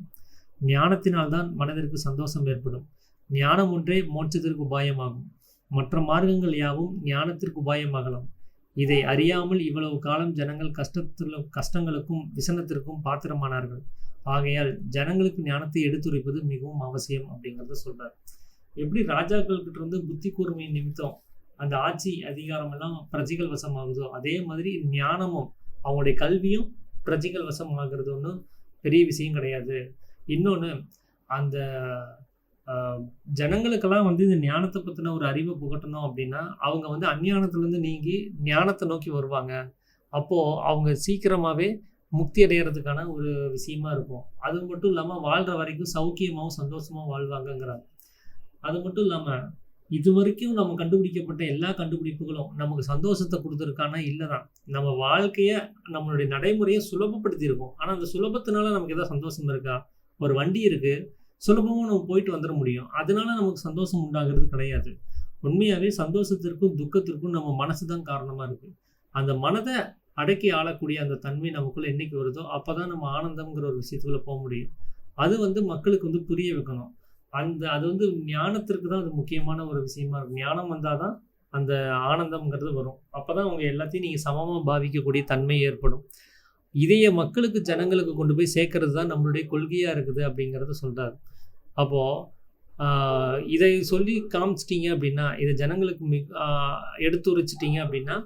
Speaker 1: ஞானத்தினால்தான் மனதிற்கு சந்தோஷம் ஏற்படும். ஞானம் ஒன்றே மோட்சத்திற்கு உபாயமாகும். மற்ற மார்க்கங்கள் யாவும் ஞானத்திற்கு உபாயமாகலாம். இதை அறியாமல் இவ்வளவு காலம் ஜனங்கள் கஷ்டங்களுக்கும் விசனத்திற்கும் பாத்திரமானார்கள். ஆகையால் ஜனங்களுக்கு ஞானத்தை எடுத்துரைப்பது மிகவும் அவசியம் அப்படிங்கிறத சொல்றார். எப்படி ராஜாக்கள் கிட்ட இருந்து புத்தி கூர்மை நிமித்தம் அந்த ஆட்சி அதிகாரம் எல்லாம் பிரஜைகள் வசமாகுதோ, அதே மாதிரி ஞானமும் அவங்களுடைய கல்வியும் பிரஜைகள் வசமாகிறது ஒன்றும் பெரிய விஷயம் கிடையாது. இன்னொன்று, அந்த ஜனங்களுக்கெல்லாம் இந்த ஞானத்தை பற்றின ஒரு அறிவை புகட்டணும் அப்படின்னா அவங்க அஞ்ஞானத்துலேருந்து நீங்கி ஞானத்தை நோக்கி வருவாங்க. அப்போது அவங்க சீக்கிரமாகவே முக்தி அடைகிறதுக்கான ஒரு விஷயமா இருக்கும். அது மட்டும் இல்லாமல் வாழ்கிற வரைக்கும் சௌக்கியமாகவும் சந்தோஷமாகவும் வாழ்வாங்கங்கிறாங்க. அது மட்டும் இல்லாமல் இது வரைக்கும் நம்ம கண்டுபிடிக்கப்பட்ட எல்லா கண்டுபிடிப்புகளும் நமக்கு சந்தோஷத்தை கொடுத்துருக்கானா இல்லை தான். நம்ம வாழ்க்கையை நம்மளுடைய நடைமுறையை சுலபப்படுத்தியிருக்கோம். ஆனால் அந்த சுலபத்தினால நமக்கு எதாவது சந்தோஷம் இருக்கா? ஒரு வண்டி இருக்குது, சுலபமாக நம்ம போயிட்டு வந்துட முடியும். அதனால நமக்கு சந்தோஷம் உண்டாகிறது கிடையாது. உண்மையாகவே சந்தோஷத்திற்கும் துக்கத்திற்கும் நம்ம மனசு தான் காரணமாக இருக்குது. அந்த மனதை அடக்கி ஆளக்கூடிய அந்த தன்மை நமக்குள்ளே என்றைக்கு வருதோ அப்போ தான் நம்ம ஆனந்தம்ங்கிற ஒரு விஷயத்துக்குள்ளே போக முடியும். அது மக்களுக்கு புரிய வைக்கணும். அது ஞானத்திற்கு தான் அது முக்கியமான ஒரு விஷயமா இருக்கும். ஞானம் வந்தால் தான் அந்த ஆனந்தம்ங்கிறது வரும். அப்போ தான் அவங்க எல்லாத்தையும் நீங்கள் சமமாக பாவிக்கக்கூடிய தன்மை ஏற்படும். இதைய மக்களுக்கு ஜனங்களுக்கு கொண்டு போய் சேர்க்கறது தான் நம்மளுடைய கொள்கையாக இருக்குது அப்படிங்கிறத சொல்கிறார். அப்போது இதை சொல்லி காமிச்சிட்டிங்க அப்படின்னா, இதை ஜனங்களுக்கு எடுத்துரைச்சிட்டிங்க அப்படின்னா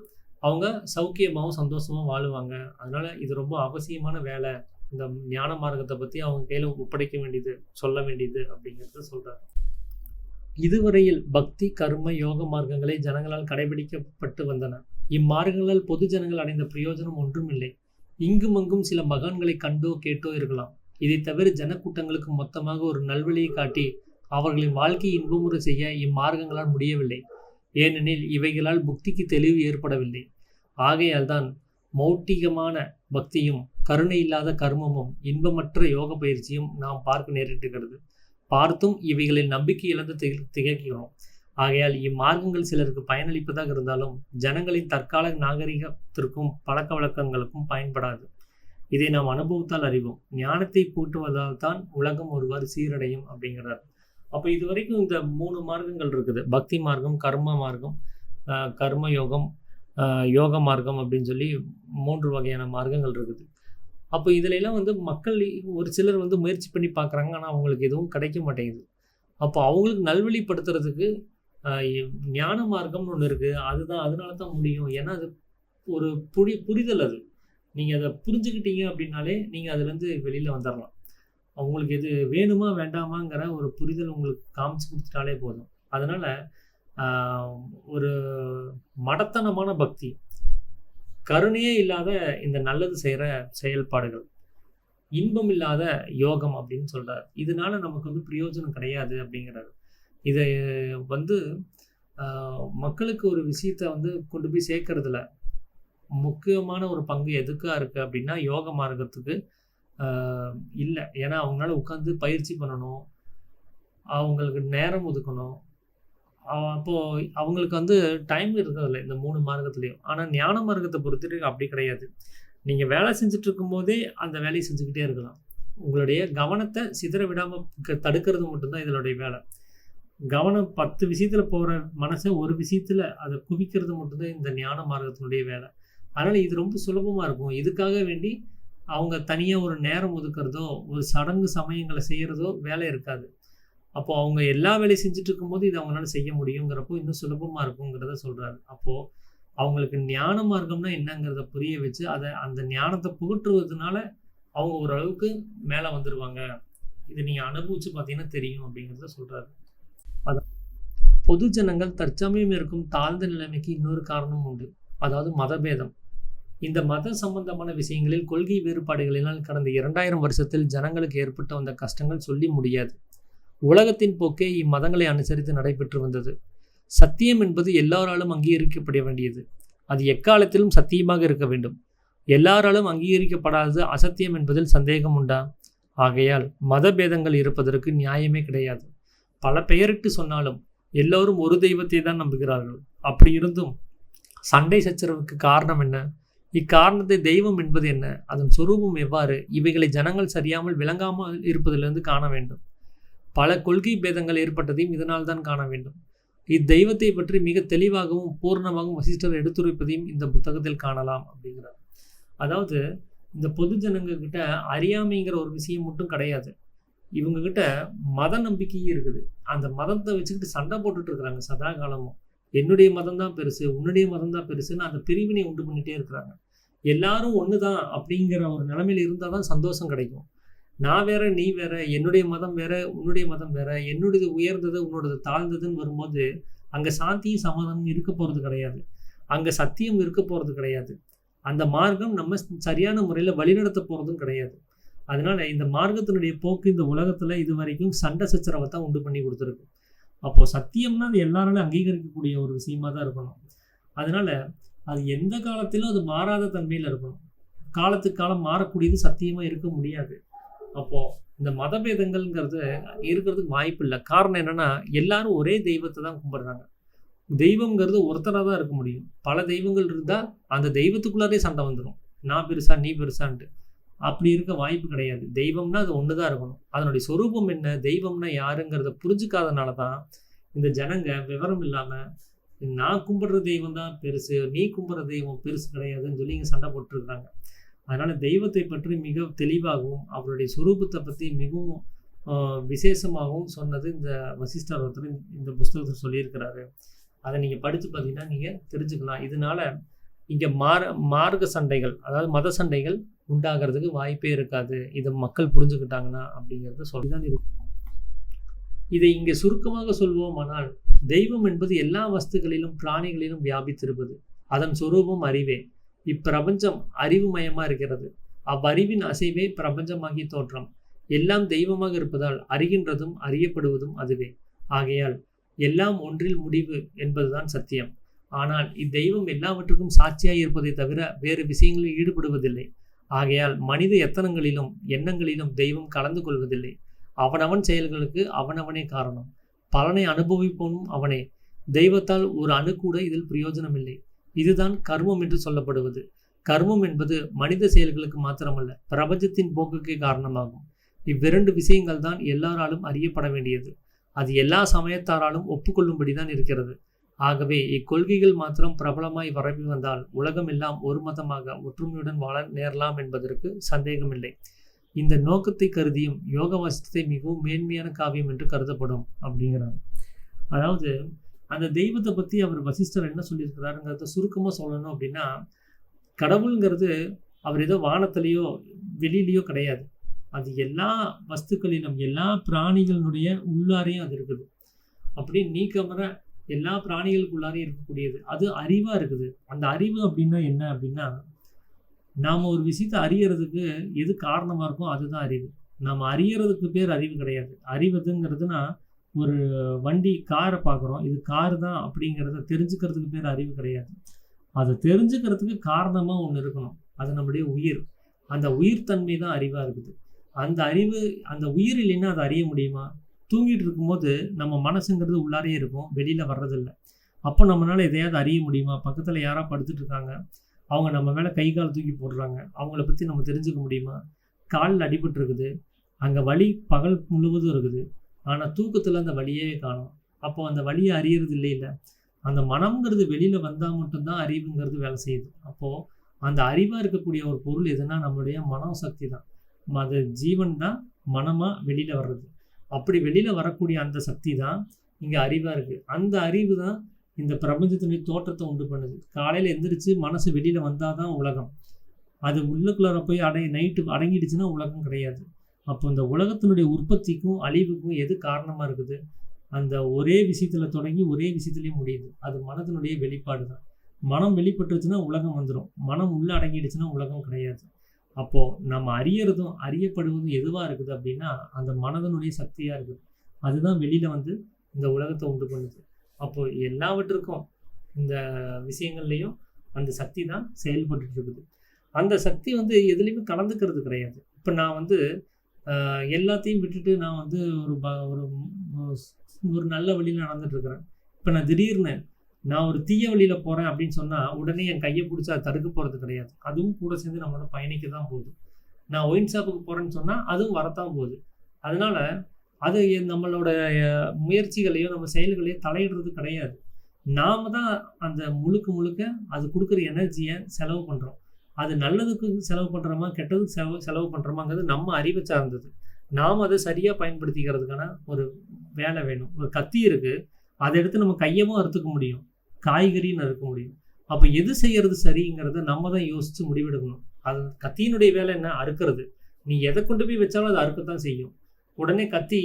Speaker 1: அவங்க சௌக்கியமாகவும் சந்தோஷமாகவும் வாழுவாங்க. அதனால் இது ரொம்ப அவசியமான வேலை. இந்த ஞான மார்க்கத்தை பற்றி அவங்க கையில் ஒப்படைக்க வேண்டியது, சொல்ல வேண்டியது அப்படிங்கிறத சொல்கிறார். இதுவரையில் பக்தி, கர்ம, யோக மார்க்கங்களே ஜனங்களால் கடைபிடிக்கப்பட்டு வந்தன. இம்மார்க்கங்களால் பொது ஜனங்கள் அடைந்த பிரயோஜனம் ஒன்றும் இல்லை. இங்கும் அங்கும் சில மகான்களை கண்டோ கேட்டோ இருக்கலாம். இதை தவிர ஜனக்கூட்டங்களுக்கு மொத்தமாக ஒரு நல்வழியை காட்டி அவர்களின் வாழ்க்கையை இன்பமுறை செய்ய இம்மார்க்கங்களால் முடியவில்லை. ஏனெனில் இவைகளால் புக்திக்கு தெளிவு ஏற்படவில்லை. ஆகையால் தான் மௌட்டிகமான பக்தியும் கருணை இல்லாத கர்மமும் இன்பமற்ற யோக பயிற்சியும் நாம் பார்க்க நேரிட்டுகிறது. பார்த்தும் இவைகளில் நம்பிக்கை இழந்து திகைக்கிறோம். ஆகையால் இம்மார்க்கங்கள் சிலருக்கு பயனளிப்பதாக இருந்தாலும் ஜனங்களின் தற்கால நாகரிகத்திற்கும் பழக்க வழக்கங்களுக்கும் பயன்படாது. இதை நாம் அனுபவத்தால் அறிவோம். ஞானத்தை கூட்டுவதால் தான் உலகம் ஒருவாறு சீரடையும் அப்படிங்கிறார். அப்போ இது வரைக்கும் இந்த 3 மார்க்கங்கள் இருக்குது. பக்தி மார்க்கம், கர்ம மார்க்கம், கர்ம யோகம், யோக மார்க்கம் அப்படின்னு சொல்லி 3 வகையான மார்க்கங்கள் இருக்குது. அப்போ இதிலெல்லாம் மக்கள் ஒரு சிலர் முயற்சி பண்ணி பார்க்குறாங்க. ஆனால் அவங்களுக்கு எதுவும் கிடைக்க மாட்டேங்குது. அப்போ அவங்களுக்கு நல்வழிப்படுத்துறதுக்கு ஞான மார்க்கம்னு ஒன்று இருக்குது. அதனால தான் முடியும். ஏன்னா அது ஒரு புரிதல். அது நீங்கள் அதை புரிஞ்சுக்கிட்டீங்க அப்படின்னாலே நீங்கள் அதுலேருந்து வெளியில் வந்துடலாம். அவங்களுக்கு எது வேணுமா வேண்டாமாங்கிற ஒரு புரிதல் உங்களுக்கு காமிச்சு கொடுத்துட்டாலே போதும். அதனால் ஒரு மடத்தனமான பக்தி, கருணையே இல்லாத இந்த நல்லது செய்கிற செயல்பாடுகள், இன்பம் இல்லாத யோகம் அப்படின்னு சொல்கிறார். இதனால நமக்கு பிரயோஜனம் கிடையாது அப்படிங்கிறாரு. இதை மக்களுக்கு ஒரு விஷயத்தை கொண்டு போய் சேர்க்கறதுல முக்கியமான ஒரு பங்கு எதுக்காக இருக்குது அப்படின்னா யோக மார்க்கத்துக்கு இல்லை. ஏன்னா அவங்களால உட்காந்து பயிற்சி பண்ணணும், அவங்களுக்கு நேரம் ஒதுக்கணும். அப்போது அவங்களுக்கு டைம் இருக்கிறதில்ல இந்த 3 மார்க்கத்துலேயும். ஆனால் ஞான மார்க்கத்தை பொறுத்துட்டு அப்படி கிடையாது. நீங்கள் வேலை செஞ்சுட்டு இருக்கும்போதே அந்த வேலையை செஞ்சுக்கிட்டே இருக்கலாம். உங்களுடைய கவனத்தை சிதற விடாமல் தடுக்கிறது மட்டும்தான் இதனுடைய வேலை. கவனம் 10 விஷயத்தில் போகிற மனசை ஒரு விஷயத்தில் அதை குவிக்கிறது மட்டும்தான் இந்த ஞான மார்க்கத்தினுடைய வேலை. அதனால் இது ரொம்ப சுலபமாக இருக்கும். இதுக்காக வேண்டி அவங்க தனியாக ஒரு நேரம் ஒதுக்கிறதோ ஒரு சடங்கு சமயங்களை செய்கிறதோ வேலை இருக்காது. அப்போது அவங்க எல்லா வேலையும் செஞ்சுட்டு இருக்கும்போது இது அவங்களால செய்ய முடியுங்கிறப்போ இன்னும் சுலபமாக இருக்குங்கிறத சொல்கிறாரு. அப்போது அவங்களுக்கு ஞான மார்க்கம்னா என்னங்கிறத புரிய வச்சு அந்த ஞானத்தை புகற்றுவதனால அவங்க ஓரளவுக்கு மேலே வந்துடுவாங்க. இதை நீங்கள் அனுபவித்து பார்த்தீங்கன்னா தெரியும் அப்படிங்கிறத சொல்கிறாரு. பொது ஜனங்கள் தற்சமயம் இருக்கும் தாழ்ந்த நிலைமைக்கு இன்னொரு காரணம் உண்டு. அதாவது மதபேதம். இந்த மத சம்பந்தமான விஷயங்களில் கொள்கை வேறுபாடுகளினால் கடந்த 2000 வருஷத்தில் ஜனங்களுக்கு ஏற்பட்ட வந்த கஷ்டங்கள் சொல்லி முடியாது. உலகத்தின் போக்கே இம்மதங்களை அனுசரித்து நடைபெற்று வந்தது. சத்தியம் என்பது எல்லாராலும் அங்கீகரிக்கப்பட வேண்டியது. அது எக்காலத்திலும் சத்தியமாக இருக்க வேண்டும். எல்லாராலும் அங்கீகரிக்கப்படாதது அசத்தியம் என்பதில் சந்தேகம் உண்டா? ஆகையால் மதபேதங்கள் இருப்பதற்கு நியாயமே கிடையாது. பல பெயரிட்டு சொன்னாலும் எல்லோரும் ஒரு தெய்வத்தை தான் நம்புகிறார்கள். அப்படி இருந்தும் சண்டை சச்சரவுக்கு காரணம் என்ன? இக்காரணத்தை தெய்வம் என்பது என்ன? அதன் சொரூபம் எவ்வாறு? இவைகளை ஜனங்கள் சரியாமல் விளங்காமல் இருப்பதிலிருந்து காண வேண்டும். பல கொள்கை பேதங்கள் ஏற்பட்டதையும் இதனால் தான் காண வேண்டும். இத்தெய்வத்தை பற்றி மிக தெளிவாகவும் பூர்ணமாகவும் வசிஷ்டர் எடுத்துரைப்பதையும் இந்த புத்தகத்தில் காணலாம் அப்படிங்கிறார். அதாவது இந்த பொது ஜனங்க கிட்ட அறியாமைங்கிற ஒரு விஷயம் மட்டும் கிடையாது. இவங்க கிட்ட மத நம்பிக்கையும் இருக்குது. அந்த மதத்தை வச்சுக்கிட்டு சண்டை போட்டுட்டு இருக்கிறாங்க சதா காலமும். என்னுடைய மதம் தான் பெருசு, உன்னுடைய மதம் தான் பெருசுன்னு அந்த பிரிவினை உண்டு பண்ணிட்டே இருக்கிறாங்க. எல்லாரும் ஒன்று தான் அப்படிங்கிற ஒரு நிலைமையில் இருந்தால் தான் சந்தோஷம் கிடைக்கும். நான் வேற, நீ வேற, என்னுடைய மதம் வேற, உன்னுடைய மதம் வேற, என்னுடையது உயர்ந்தது, உன்னோடது தாழ்ந்ததுன்னு வரும்போது அங்கே சாந்தியும் சமாதானம் இருக்க போகிறது கிடையாது. அங்கே சத்தியம் இருக்க போகிறது கிடையாது. அந்த மார்க்கம் நம்ம சரியான முறையில் வழிநடத்த போகிறதும் கிடையாது. அதனால இந்த மார்க்கத்தினுடைய போக்கு இந்த உலகத்தில் இது வரைக்கும் சண்டை சச்சரவை தான் உண்டு பண்ணி கொடுத்துருக்கு. அப்போது சத்தியம்னா அது எல்லாராலும் அங்கீகரிக்கக்கூடிய ஒரு விஷயமா தான் இருக்கணும். அதனால அது எந்த காலத்திலும் அது மாறாத தன்மையில் இருக்கணும். காலத்துக்கு காலம் மாறக்கூடியது சத்தியமாக இருக்க முடியாது. அப்போது இந்த மதபேதங்கள்ங்கிறது இருக்கிறதுக்கு வாய்ப்பு இல்லை. காரணம் என்னென்னா எல்லாரும் ஒரே தெய்வத்தை தான் கும்பிட்றாங்க. தெய்வங்கிறது ஒருத்தராக தான் இருக்க முடியும். பல தெய்வங்கள் இருந்தால் அந்த தெய்வத்துக்குள்ளாரே சண்டை வந்துடும். நான் பெருசா நீ பெருசான்ட்டு. அப்படி இருக்க வாய்ப்பு கிடையாது. தெய்வம்னா அது ஒன்று தான் இருக்கணும். அதனுடைய சொரூபம் என்ன, தெய்வம்னா யாருங்கிறத புரிஞ்சுக்காதனால தான் இந்த ஜனங்க விவரம் இல்லாமல் நான் கும்பிட்ற தெய்வம் தான் பெருசு, நீ கும்பிட்ற தெய்வம் பெருசு கிடையாதுன்னு சொல்லி இங்கே சண்டை போட்டுருக்குறாங்க. அதனால் தெய்வத்தை பற்றி மிக தெளிவாகவும் அவருடைய சொரூபத்தை பற்றி மிகவும் விசேஷமாகவும் சொன்னது இந்த வசிஷ்டர் ஒருத்தர் இந்த புஸ்தகத்தை சொல்லியிருக்கிறாரு. அதை நீங்கள் படித்து பார்த்தீங்கன்னா நீங்கள் தெரிஞ்சுக்கலாம். இதனால இங்கே மார்க்க சண்டைகள், அதாவது மத சண்டைகள் உண்டாகிறதுக்கு வாய்ப்பே இருக்காது. இதை மக்கள் புரிஞ்சுக்கிட்டாங்கன்னா அப்படிங்கிறத சொல்லிதான் இருக்கு. இதை இங்கே சுருக்கமாக சொல்வோமானால், தெய்வம் என்பது எல்லா வஸ்துகளிலும் பிராணிகளிலும் வியாபித்திருப்பது. அதன் சொரூபம் அறிவே. இப்பிரபஞ்சம் அறிவுமயமாக இருக்கிறது. அவ்வறிவின் அசைவே பிரபஞ்சமாகிய தோற்றம். எல்லாம் தெய்வமாக இருப்பதால் அறிகின்றதும் அறியப்படுவதும் அதுவே. ஆகையால் எல்லாம் ஒன்றில் முடிவு என்பதுதான் சத்தியம். ஆனால் இத்தெய்வம் எல்லாவற்றுக்கும் சாட்சியாய் இருப்பதை தவிர வேறு விஷயங்களில் ஈடுபடுவதில்லை. ஆகையால் மனித எத்தனங்களிலும் எண்ணங்களிலும் தெய்வம் கலந்து கொள்வதில்லை. அவனவன் செயல்களுக்கு அவனவனே காரணம். பலனை அனுபவிப்பவனும் அவனே. தெய்வத்தால் ஒரு அணு கூட இதில் பிரயோஜனம் இல்லை. இதுதான் கர்மம் என்று சொல்லப்படுவது. கர்மம் என்பது மனித செயல்களுக்கு மாத்திரமல்ல, பிரபஞ்சத்தின் போக்குக்கே காரணமாகும். இவ்விரண்டு விஷயங்கள் தான் எல்லாராலும் அறியப்பட வேண்டியது. அது எல்லா சமயத்தாராலும் ஒப்புக்கொள்ளும்படிதான் இருக்கிறது. ஆகவே இக்கொள்கைகள் மாத்திரம் பிரபலமாய் பரவி வந்தால் உலகம் எல்லாம் ஒரு மதமாக ஒற்றுமையுடன் வாழ நேரலாம் என்பதற்கு சந்தேகமில்லை. இந்த நோக்கத்தை கருதியும் யோக வசிஷ்டத்தை மிகவும் மேன்மையான காவியம் என்று கருதப்படும் அப்படிங்கிறார். அதாவது அந்த தெய்வத்தை பற்றி அவர் வசிஷ்டர் என்ன சொல்லியிருக்கிறாருங்கிறத சுருக்கமாக சொல்லணும் அப்படின்னா, கடவுளுங்கிறது அவர் ஏதோ வானத்திலேயோ வெளியிலேயோ கிடையாது. அது எல்லா வஸ்துக்களிலும் எல்லா பிராணிகளினுடைய உள்ளாரையும் அது இருக்குது. அப்படி நீக்கமர எல்லா பிராணிகளுக்குள்ளாரையும் இருக்கக்கூடியது. அது அறிவாக இருக்குது. அந்த அறிவு அப்படின்னா என்ன அப்படின்னா, நாம் ஒரு விஷயத்தை அறியறதுக்கு எது காரணமாக இருக்கும் அதுதான் அறிவு. நாம் அறியறதுக்கு பேர் அறிவு கிடையாது. அறிவதுங்கிறதுனா ஒரு வண்டி காரை பார்க்குறோம், இது காரு தான் அப்படிங்கிறத தெரிஞ்சுக்கிறதுக்கு பேர் அறிவு கிடையாது. அதை தெரிஞ்சுக்கிறதுக்கு காரணமாக ஒன்று இருக்கணும். அது நம்முடைய உயிர். அந்த உயிர்த்தன்மை தான் அறிவாக இருக்குது. அந்த அறிவு, அந்த உயிர் இல்லைன்னா அதை அறிய முடியுமா? தூங்கிட்டு இருக்கும்போது நம்ம மனசுங்கிறது உள்ளாரே இருக்கும், வெளியில் வர்றதில்லை. அப்போ நம்மளால் எதையாவது அறிய முடியுமா? பக்கத்தில் யாராவது படுத்துட்டு இருக்காங்க, அவங்க நம்ம மேலே கை கால் தூக்கி போடுறாங்க, அவங்கள பற்றி நம்ம தெரிஞ்சுக்க முடியுமா? காலில் அடிபட்டு இருக்குது, அங்கே வலி பகல் முழுவதும் இருக்குது, ஆனால் தூக்கத்தில் அந்த வலியே காணும். அப்போ அந்த வலியை அறியறது இல்லை. அந்த மனம்ங்கிறது வெளியில் வந்தால் மட்டும்தான் அறிவுங்கிறது வேலை செய்யுது. அப்போது அந்த அறிவாக இருக்கக்கூடிய ஒரு பொருள் எதுனா நம்மளுடைய மனோசக்தி தான். அது ஜீவன் தான் மனமாக வெளியில் வர்றது. அப்படி வெளியில் வரக்கூடிய அந்த சக்தி தான் இங்கே அறிவாக இருக்குது. அந்த அறிவு தான் இந்த பிரபஞ்சத்தினுடைய தோற்றத்தை உண்டு பண்ணுது. காலையில் எந்திரிச்சு மனசு வெளியில் வந்தால் தான் உலகம். அது உள்ளுக்குள்ளார போய் நைட்டு அடங்கிடுச்சுன்னா உலகம் கிடையாது. அப்போ இந்த உலகத்தினுடைய உற்பத்திக்கும் அழிவுக்கும் எது காரணமாக இருக்குது? அந்த ஒரே விஷயத்தில் தொடங்கி ஒரே விஷயத்துலேயும் முடியுது. அது மனத்தினுடைய வெளிப்பாடு தான். மனம் வெளிப்பட்டுருச்சுன்னா உலகம் வந்துடும். மனம் உள்ளே அடங்கிடுச்சுன்னா உலகம் கிடையாது. அப்போது நம்ம அறியறதும் அறியப்படுவதும் எதுவாக இருக்குது அப்படின்னா அந்த மனதனுடைய சக்தியாக இருக்குது. அதுதான் வெளியில் வந்து இந்த உலகத்தை உண்டு பண்ணுது. அப்போது எல்லாவற்றுக்கும் இந்த விஷயங்கள்லேயும் அந்த சக்தி தான் செயல்பட்டு இருக்குது. அந்த சக்தி வந்து எதுலேயுமே கலந்துக்கிறது கிடையாது. இப்போ நான் வந்து எல்லாத்தையும் விட்டுட்டு நான் வந்து ஒரு ஒரு நல்ல வழியில் நடந்துட்டு இருக்கிறேன். இப்போ நான் திடீர்னு நான் ஒரு தீய வழியில் போகிறேன் அப்படின்னு சொன்னால் உடனே என் கையை பிடிச்சி அதை தடுக்க போகிறது கிடையாது. அதுவும் கூட சேர்ந்து நம்மளோட பயணிக்க தான் போகுது. நான் ஒயின் ஷாப்புக்கு போகிறேன்னு சொன்னால் அதுவும் வரத்தான் போகுது. அதனால அது நம்மளோட முயற்சிகளையோ நம்ம செயல்களையோ தலையிடுறது கிடையாது. நாம தான் அந்த முழுக்க அது கொடுக்குற எனர்ஜியை செலவு பண்ணுறோம். அது நல்லதுக்கு செலவு பண்ணுறோமா கெட்டதுக்கு செலவு பண்ணுறோமாங்கிறது நம்ம அறிவை சார்ந்தது. நாம் அதை சரியாக பயன்படுத்திக்கிறதுக்கான ஒரு வேலை வேணும். ஒரு கத்தி இருக்குது, அதை எடுத்து நம்ம கையவும் அறுத்துக்க முடியும், காய்கறின்னு அறுக்க முடியும். அப்போ எது செய்கிறது சரிங்கிறத நம்ம தான் யோசித்து முடிவெடுக்கணும். அது கத்தியினுடைய வேலை என்ன? அறுக்கிறது. நீ எதை கொண்டு போய் வச்சாலும் அது அறுக்கத்தான் செய்யும். உடனே கத்தி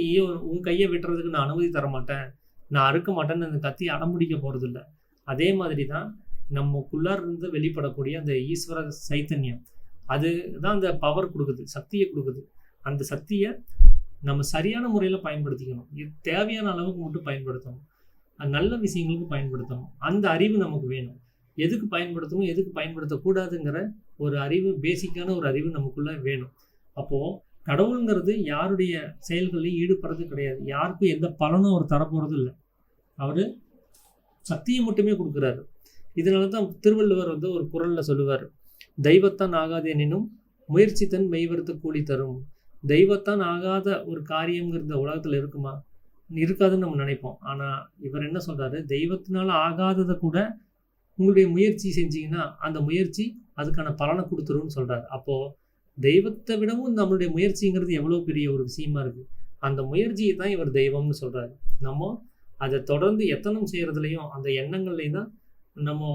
Speaker 1: உன் கையை வெட்டுறதுக்கு நான் அனுமதி தர மாட்டேன், நான் அறுக்க மாட்டேன்னு அந்த கத்தி அடம்பிடிக்க போகிறதில்ல. அதே மாதிரி தான் நமக்குள்ளார இருந்து வெளிப்படக்கூடிய அந்த ஈஸ்வர சைத்தன்யம், அது தான் அந்த பவர் கொடுக்குது, சக்தியை கொடுக்குது. அந்த சக்தியை நம்ம சரியான முறையில் பயன்படுத்திக்கணும். இது தேவையான அளவுக்கு மட்டும் பயன்படுத்தணும். நல்ல விஷயங்களுக்கு பயன்படுத்தணும். அந்த அறிவு நமக்கு வேணும். எதுக்கு பயன்படுத்தணும், எதுக்கு பயன்படுத்தக்கூடாதுங்கிற ஒரு அறிவு, பேசிக்கான ஒரு அறிவு நமக்குள்ளே வேணும். அப்போது கடவுளுங்கிறது யாருடைய செயல்களையும் ஈடுபடுறது கிடையாது. யாருக்கும் எந்த பலனும் அவர் தரப்போகிறது இல்லை. அவர் சக்தியை மட்டுமே கொடுக்குறாரு. இதனால தான் திருவள்ளுவர் ஒரு குறளில் சொல்லுவார், தெய்வத்தான் ஆகாது எனினும் முயற்சி தன் மெய்வருத்த கூலி தரும். தெய்வத்தான் ஆகாத ஒரு காரியங்கிறத உலகத்தில் இருக்குமா? இருக்காதுன்னு நம்ம நினைப்போம். ஆனால் இவர் என்ன சொல்கிறாரு, தெய்வத்தினால ஆகாததை கூட உங்களுடைய முயற்சி செஞ்சீங்கன்னா அந்த முயற்சி அதுக்கான பலனை கொடுத்துருன்னு சொல்கிறார். அப்போது தெய்வத்தை விடவும் நம்மளுடைய முயற்சிங்கிறது எவ்வளோ பெரிய ஒரு விஷயமா இருக்குது. அந்த முயற்சியை தான் இவர் தெய்வம்னு சொல்கிறாரு. நம்ம அதை தொடர்ந்து எத்தனம் செய்கிறதுலையும் அந்த எண்ணங்கள்லையும் தான் நம்ம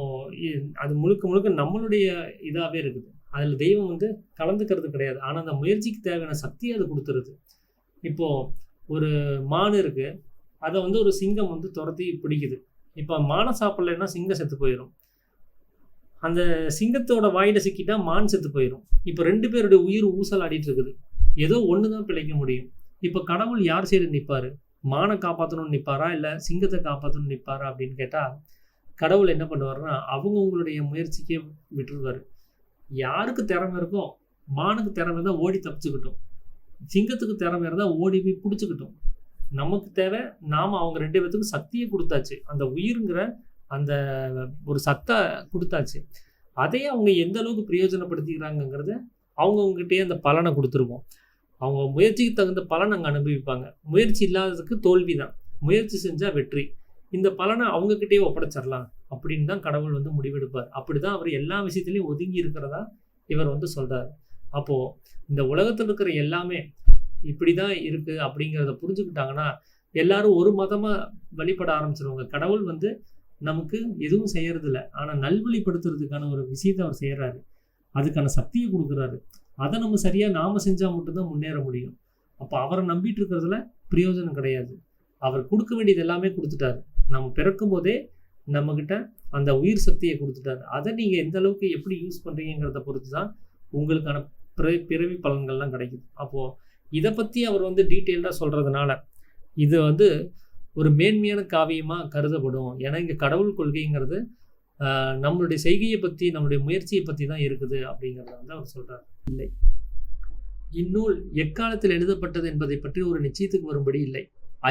Speaker 1: அது முழுக்க நம்மளுடைய இதாகவே இருக்குது. அதில் தெய்வம் கலந்துக்கிறது கிடையாது. ஆனால் அந்த முயற்சிக்கு தேவையான சக்தியை அது கொடுத்துருது. இப்போது ஒரு மான் இருக்குது, அதை ஒரு சிங்கம் துரத்தி பிடிக்குது. இப்போ மானை சாப்பிட்லன்னா சிங்கம் செத்து போயிடும். அந்த சிங்கத்தோட வாயில சிக்கிட்டா மான் செத்து போயிடும். இப்போ 2 பேருடைய உயிர் ஊசல் ஆடிட்டு இருக்குது. ஏதோ ஒன்று தான் பிழைக்க முடியும். இப்போ கடவுள் யார் சைடு நிற்பார்? மானை காப்பாற்றணும்னு நிற்பாரா, இல்லை சிங்கத்தை காப்பாற்றணும்னு நிற்பாரா அப்படின்னு கேட்டால் கடவுள் என்ன பண்ணுவார்னா அவங்களுடைய முயற்சிக்கே விட்டுருவார். யாருக்கு திறமை இருக்கோ, மானுக்கு திறமை இருந்தால் ஓடி தப்பிச்சுக்கிட்டோம், சிங்கத்துக்கு திறமை இருந்தால் ஓடி போய் பிடிச்சிக்கிட்டோம். நமக்கு தேவை நாம் அவங்க 2 பேர்த்துக்கும் சக்தியை கொடுத்தாச்சு, அந்த உயிருங்கிற அந்த ஒரு சத்தை கொடுத்தாச்சு. அதையே அவங்க எந்த அளவுக்கு பிரயோஜனப்படுத்திக்கிறாங்கங்கிறத அவங்கக்கிட்டே அந்த பலனை கொடுத்துருவோம். அவங்க முயற்சிக்கு தகுந்த பலன் அங்கே அனுபவிப்பாங்க. முயற்சி இல்லாததுக்கு தோல்வி தான், முயற்சி செஞ்சால் வெற்றி. இந்த பலனை அவங்கக்கிட்டே ஒப்படைச்சிடலாம் அப்படின்னு தான் கடவுள் முடிவெடுப்பார். அப்படி தான் அவர் எல்லா விஷயத்துலையும் ஒதுங்கி இருக்கிறதா இவர் சொல்கிறார். அப்போது இந்த உலகத்தில் இருக்கிற எல்லாமே இப்படி தான் இருக்குது அப்படிங்கிறத புரிஞ்சுக்கிட்டாங்கன்னா எல்லாரும் ஒரு மதமாக வழிபட ஆரம்பிச்சிருவாங்க. கடவுள் நமக்கு எதுவும் செய்யறதில்ல, ஆனால் நல்வழிப்படுத்துறதுக்கான ஒரு விஷயத்தை அவர் செய்கிறாரு, அதுக்கான சக்தியை கொடுக்குறாரு. அதை நம்ம சரியாக நாம் செஞ்சால் மட்டும்தான் முன்னேற முடியும். அப்போ அவரை நம்பிட்டு இருக்கிறதுல பிரயோஜனம் கிடையாது. அவர் கொடுக்க வேண்டியது எல்லாமே கொடுத்துட்டாரு. நம்ம பிறக்கும் போதே நம்மக்கிட்ட அந்த உயிர் சக்தியை கொடுத்துட்டாரு. அதை நீங்கள் எந்த அளவுக்கு எப்படி யூஸ் பண்ணுறீங்கிறத பொறுத்து தான் உங்களுக்கான பிறவி பலன்கள்லாம் கிடைக்குது. அப்போது இதை பற்றி அவர் டீட்டெயில்டாக சொல்கிறதுனால இது ஒரு மேன்மையான காவியமாக கருதப்படும். ஏன்னா இங்கே கடவுள் கொள்கைங்கிறது நம்மளுடைய செய்கையை பற்றி, நம்மளுடைய முயற்சியை பற்றி தான் இருக்குது அப்படிங்கிறத அவர் சொல்கிறார். இல்லை, இந்நூல் எக்காலத்தில் எழுதப்பட்டது என்பதை பற்றி ஒரு நிச்சயத்துக்கு வரும்படி இல்லை.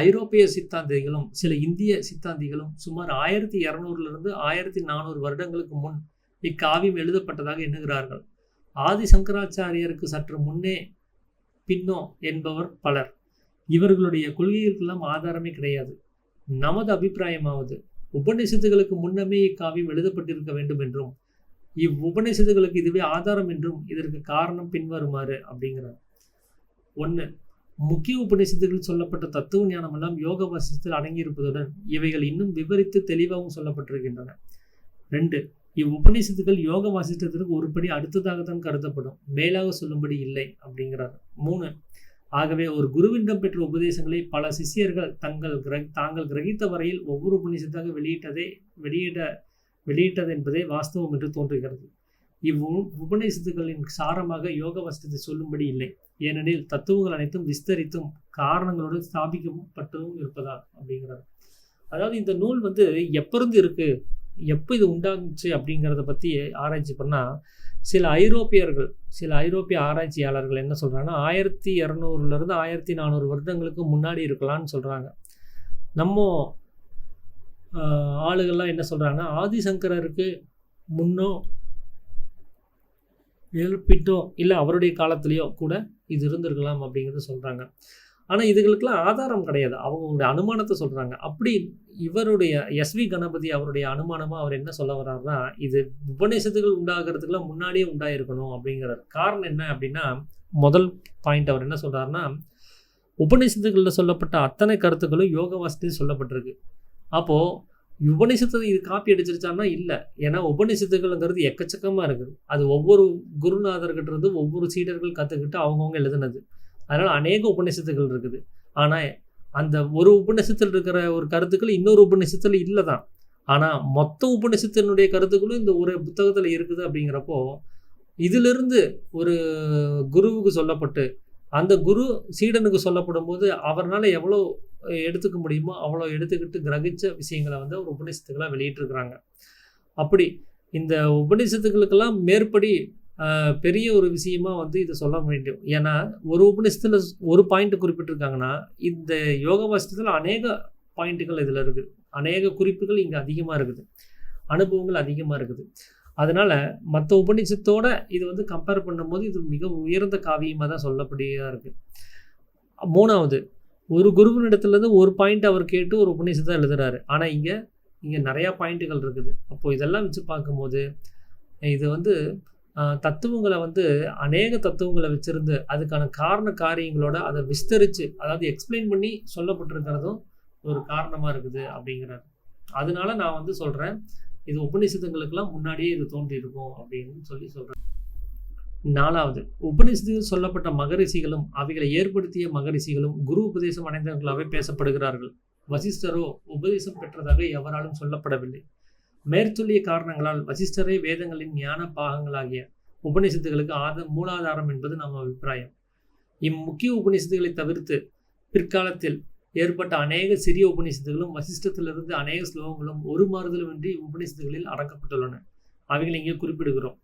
Speaker 1: ஐரோப்பிய சித்தாந்திகளும் சில இந்திய சித்தாந்திகளும் சுமார் 1200 1400 வருடங்களுக்கு முன் இக்காவியம் எழுதப்பட்டதாக எண்ணுகிறார்கள். ஆதி சங்கராச்சாரியருக்கு சற்று முன்னே பின்னோ என்பவர் பலர். இவர்களுடைய கொள்கைகளுக்கெல்லாம் ஆதாரமே கிடையாது. நமது அபிப்பிராயமாவது உபநிஷத்துகளுக்கு முன்னமே இக்காவியம் எழுதப்பட்டிருக்க வேண்டும் என்றும் உபநிஷத்துகளுக்கு இதுவே ஆதாரம் என்றும் இதற்கு காரணம் பின்வருமாறு அப்படிங்கிறார். 1. முக்கிய உபநிஷத்துகளில் சொல்லப்பட்ட தத்துவ ஞானம் எல்லாம் யோக வாசியத்தில் அடங்கியிருப்பதுடன் இவைகள் இன்னும் விவரித்து தெளிவாகவும் சொல்லப்பட்டிருக்கின்றன. 2. இவ்வுபநிஷத்துக்கள் யோக வாசிஷ்டத்திற்கு ஒருபடி அடுத்ததாகத்தான் கருதப்படும், மேலாக சொல்லும்படி இல்லை அப்படிங்கிறார். 3. ஆகவே ஒரு குருவிடம் பெற்ற உபதேசங்களை பல சிஷ்யர்கள் தாங்கள் கிரகித்த வரையில் ஒவ்வொரு உபநிஷத்தாக வெளியிட்டது என்பதே வாஸ்தவம் என்று தோன்றுகிறது. உபநிஷத்துகளின் சாரமாக யோக வாசிஷ்டத்தை சொல்லும்படி இல்லை, ஏனெனில் தத்துவங்கள் அனைத்தும் விஸ்தரித்தும் காரணங்களோடு ஸ்தாபிக்கப்பட்டும் இருப்பதால் அப்படிங்கிறார். அதாவது இந்த நூல் எப்போ இருந்து இருக்கு, எப்போ இது உண்டாச்சு அப்படிங்கிறத பற்றி ஆராய்ச்சி பண்ணால் சில ஐரோப்பிய ஆராய்ச்சியாளர்கள் என்ன சொல்கிறாங்கன்னா 1200 1400 வருடங்களுக்கு முன்னாடி இருக்கலாம்னு சொல்கிறாங்க. நம்ம ஆளுகள்லாம் என்ன சொல்கிறாங்கன்னா, ஆதிசங்கரருக்கு முன்னோ எழுப்பிட்டோ இல்லை அவருடைய காலத்துலேயோ கூட இது இருந்திருக்கலாம் அப்படிங்கிறத சொல்கிறாங்க. ஆனால் இதுகளுக்கெல்லாம் ஆதாரம் கிடையாது, அவங்களுடைய அனுமானத்தை சொல்கிறாங்க. அப்படி இவருடைய எஸ்வி கணபதி அவருடைய அனுமானமாக அவர் என்ன சொல்ல வர்றாருன்னா, இது உபநிஷத்துகள் உண்டாகிறதுக்கெல்லாம் முன்னாடியே உண்டாயிருக்கணும் அப்படிங்கிறார். காரணம் என்ன அப்படின்னா, முதல் பாயிண்ட் அவர் என்ன சொல்கிறாருன்னா, உபநிஷத்துகளில் சொல்லப்பட்ட அத்தனை கருத்துக்களும் யோக வாசித்து சொல்லப்பட்டிருக்கு. அப்போது உபநிஷத்தை இது காப்பி அடிச்சிருச்சான்னா இல்லை, ஏன்னா உபநிஷத்துகள்ங்கிறது எக்கச்சக்கமாக இருக்குது. அது ஒவ்வொரு குருநாதர்கிட்ட இருந்து ஒவ்வொரு சீடர்கள் கற்றுக்கிட்டு அவங்கவுங்க எழுதுனது. அதனால் அநேக உபநிஷத்துகள் இருக்குது. ஆனால் அந்த ஒரு உபநிஷத்தில் இருக்கிற ஒரு கருத்துக்கள் இன்னொரு உபநிஷத்தில் இல்லை தான். ஆனால் மொத்த உபநிஷத்தினுடைய கருத்துக்களும் இந்த ஒரு புத்தகத்தில் இருக்குது. அப்படிங்கிறப்போ இதிலிருந்து ஒரு குருவுக்கு சொல்லப்பட்டு அந்த குரு சீடனுக்கு சொல்லப்படும் போது அவரால் எவ்வளோ எடுத்துக்க முடியுமோ அவ்வளோ எடுத்துக்கிட்டு கிரகிச்ச விஷயங்களை வந்து ஒரு உபநிஷத்துக்களாக வெளியிட்டிருக்கிறாங்க. அப்படி இந்த உபநிஷத்துக்களுக்கெல்லாம் மேற்படி பெரிய ஒரு விஷயமா வந்து இதை சொல்ல வேண்டும். ஏன்னா ஒரு உபநிஷத்தில் ஒரு பாயிண்ட் குறிப்பிட்டிருக்காங்கன்னா, இந்த யோக வாசியத்தில் அநேக பாயிண்ட்டுகள் இதில் இருக்குது, அநேக குறிப்புகள் இங்கே அதிகமாக இருக்குது, அனுபவங்கள் அதிகமாக இருக்குது. அதனால் மற்ற உபநிஷத்தோட இது வந்து கம்பேர் பண்ணும்போது இது மிக உயர்ந்த காவியமாக தான் சொல்லப்படியாக இருக்குது. மூணாவது, ஒரு குருவினிடத்துலேருந்து ஒரு பாயிண்ட் அவர் கேட்டு ஒரு உபநிஷத்தை எழுதுறாரு. ஆனால் இங்கே நிறையா பாயிண்ட்டுகள் இருக்குது. அப்போது இதெல்லாம் வச்சு பார்க்கும்போது இது வந்து தத்துவங்களை வந்து அநேக தத்துவங்களை வச்சுருந்து அதுக்கான காரண காரியங்களோட அதை விஸ்தரித்து, அதாவது எக்ஸ்பிளைன் பண்ணி சொல்லப்பட்டிருக்கிறதும் ஒரு காரணமாக இருக்குது அப்படிங்கிறார். அதனால நான் வந்து சொல்கிறேன், இது உபநிஷத்துங்களுக்கெல்லாம் முன்னாடியே இது தோன்றியிருக்கும் அப்படின்னு சொல்கிறேன். நாலாவது, உபநிஷத்தில் சொல்லப்பட்ட மகரிஷிகளும் அவைகளை ஏற்படுத்திய மகரிஷிகளும் குரு உபதேசம் அடைந்தவர்களாகவே பேசப்படுகிறார்கள். வசிஷ்டரோ உபதேசம் பெற்றதாக எவராலும் சொல்லப்படவில்லை. மேற்சொல்லிய காரணங்களால் வசிஷ்டரே வேதங்களின் ஞான பாகங்களாகிய உபநிஷத்துகளுக்கு மூலாதாரம் என்பது நம் அபிப்பிராயம். இம்முக்கிய உபநிஷத்துகளை தவிர்த்து பிற்காலத்தில் ஏற்பட்ட அநேக சிறிய உபநிஷத்துகளும் வசிஷ்டத்திலிருந்து அநேக ஸ்லோகங்களும் ஒரு மாறுதலுமின்றி உபநிஷத்துகளில் அடக்கப்பட்டுள்ளன. அவைகளை இங்கே குறிப்பிடுகிறோம்.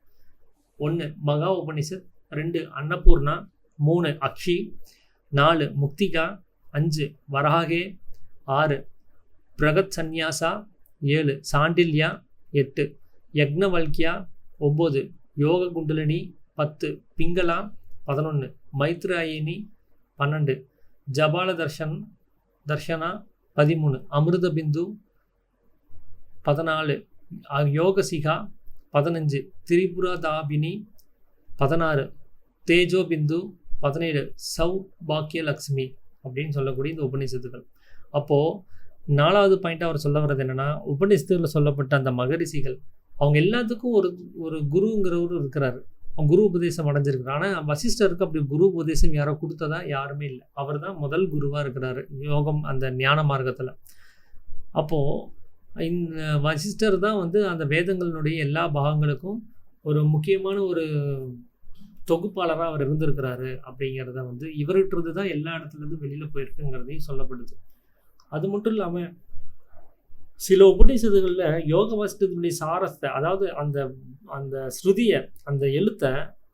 Speaker 1: 1 மகா உபனிஷத், 2 அன்னபூர்ணா, 3 அக்ஷி, 4 முக்திகா, 5 வராகே, 6 பிரகத் சந்நியாசா, 7 சாண்டில்யா, 8 யக்னவல்கியா, 9 யோக குண்டலினி, 10 பிங்களா, 11 மைத்ராயினி, 12 ஜபால தர்ஷனா, 13 அமிர்த பிந்து, 14 யோகசிகா, 15 திரிபுரதாபினி, 16 தேஜோ பிந்து, 17 சௌபாக்கிய லக்ஷ்மி அப்படின்னு சொல்லக்கூடிய இந்த உபநிஷத்துகள். அப்போது 4வது பாயிண்ட் அவர் சொல்ல வர்றது என்னென்னா, உபநிஷத்துகளில் சொல்லப்பட்ட அந்த மகரிஷிகள் அவங்க எல்லாத்துக்கும் ஒரு குருங்கிறவர் இருக்கிறாரு, அவங்க குரு உபதேசம் அடைஞ்சிருக்கிறார். ஆனால் வசிஷ்டருக்கு அப்படி குரு உபதேசம் யாரோ கொடுத்ததா யாருமே இல்லை. அவர் தான் முதல் குருவாக இருக்கிறாரு யோகம் அந்த ஞான மார்க்கத்தில். அப்போது இந்த வசிஷ்டர் தான் வந்து அந்த வேதங்களினுடைய எல்லா பாகங்களுக்கும் ஒரு முக்கியமான ஒரு தொகுப்பாளராக அவர் இருந்திருக்கிறாரு. அப்படிங்கிறத வந்து இவர்கிட்ட தான் எல்லா இடத்துலேருந்து வெளியில் போயிருக்குங்கிறதையும் சொல்லப்படுது. அது மட்டும் இல்லாமல் சில உபநிஷத்துகளில் யோக வாசியத்தினுடைய சாரத்தை, அதாவது அந்த அந்த ஸ்ருதியை, அந்த எழுத்தை,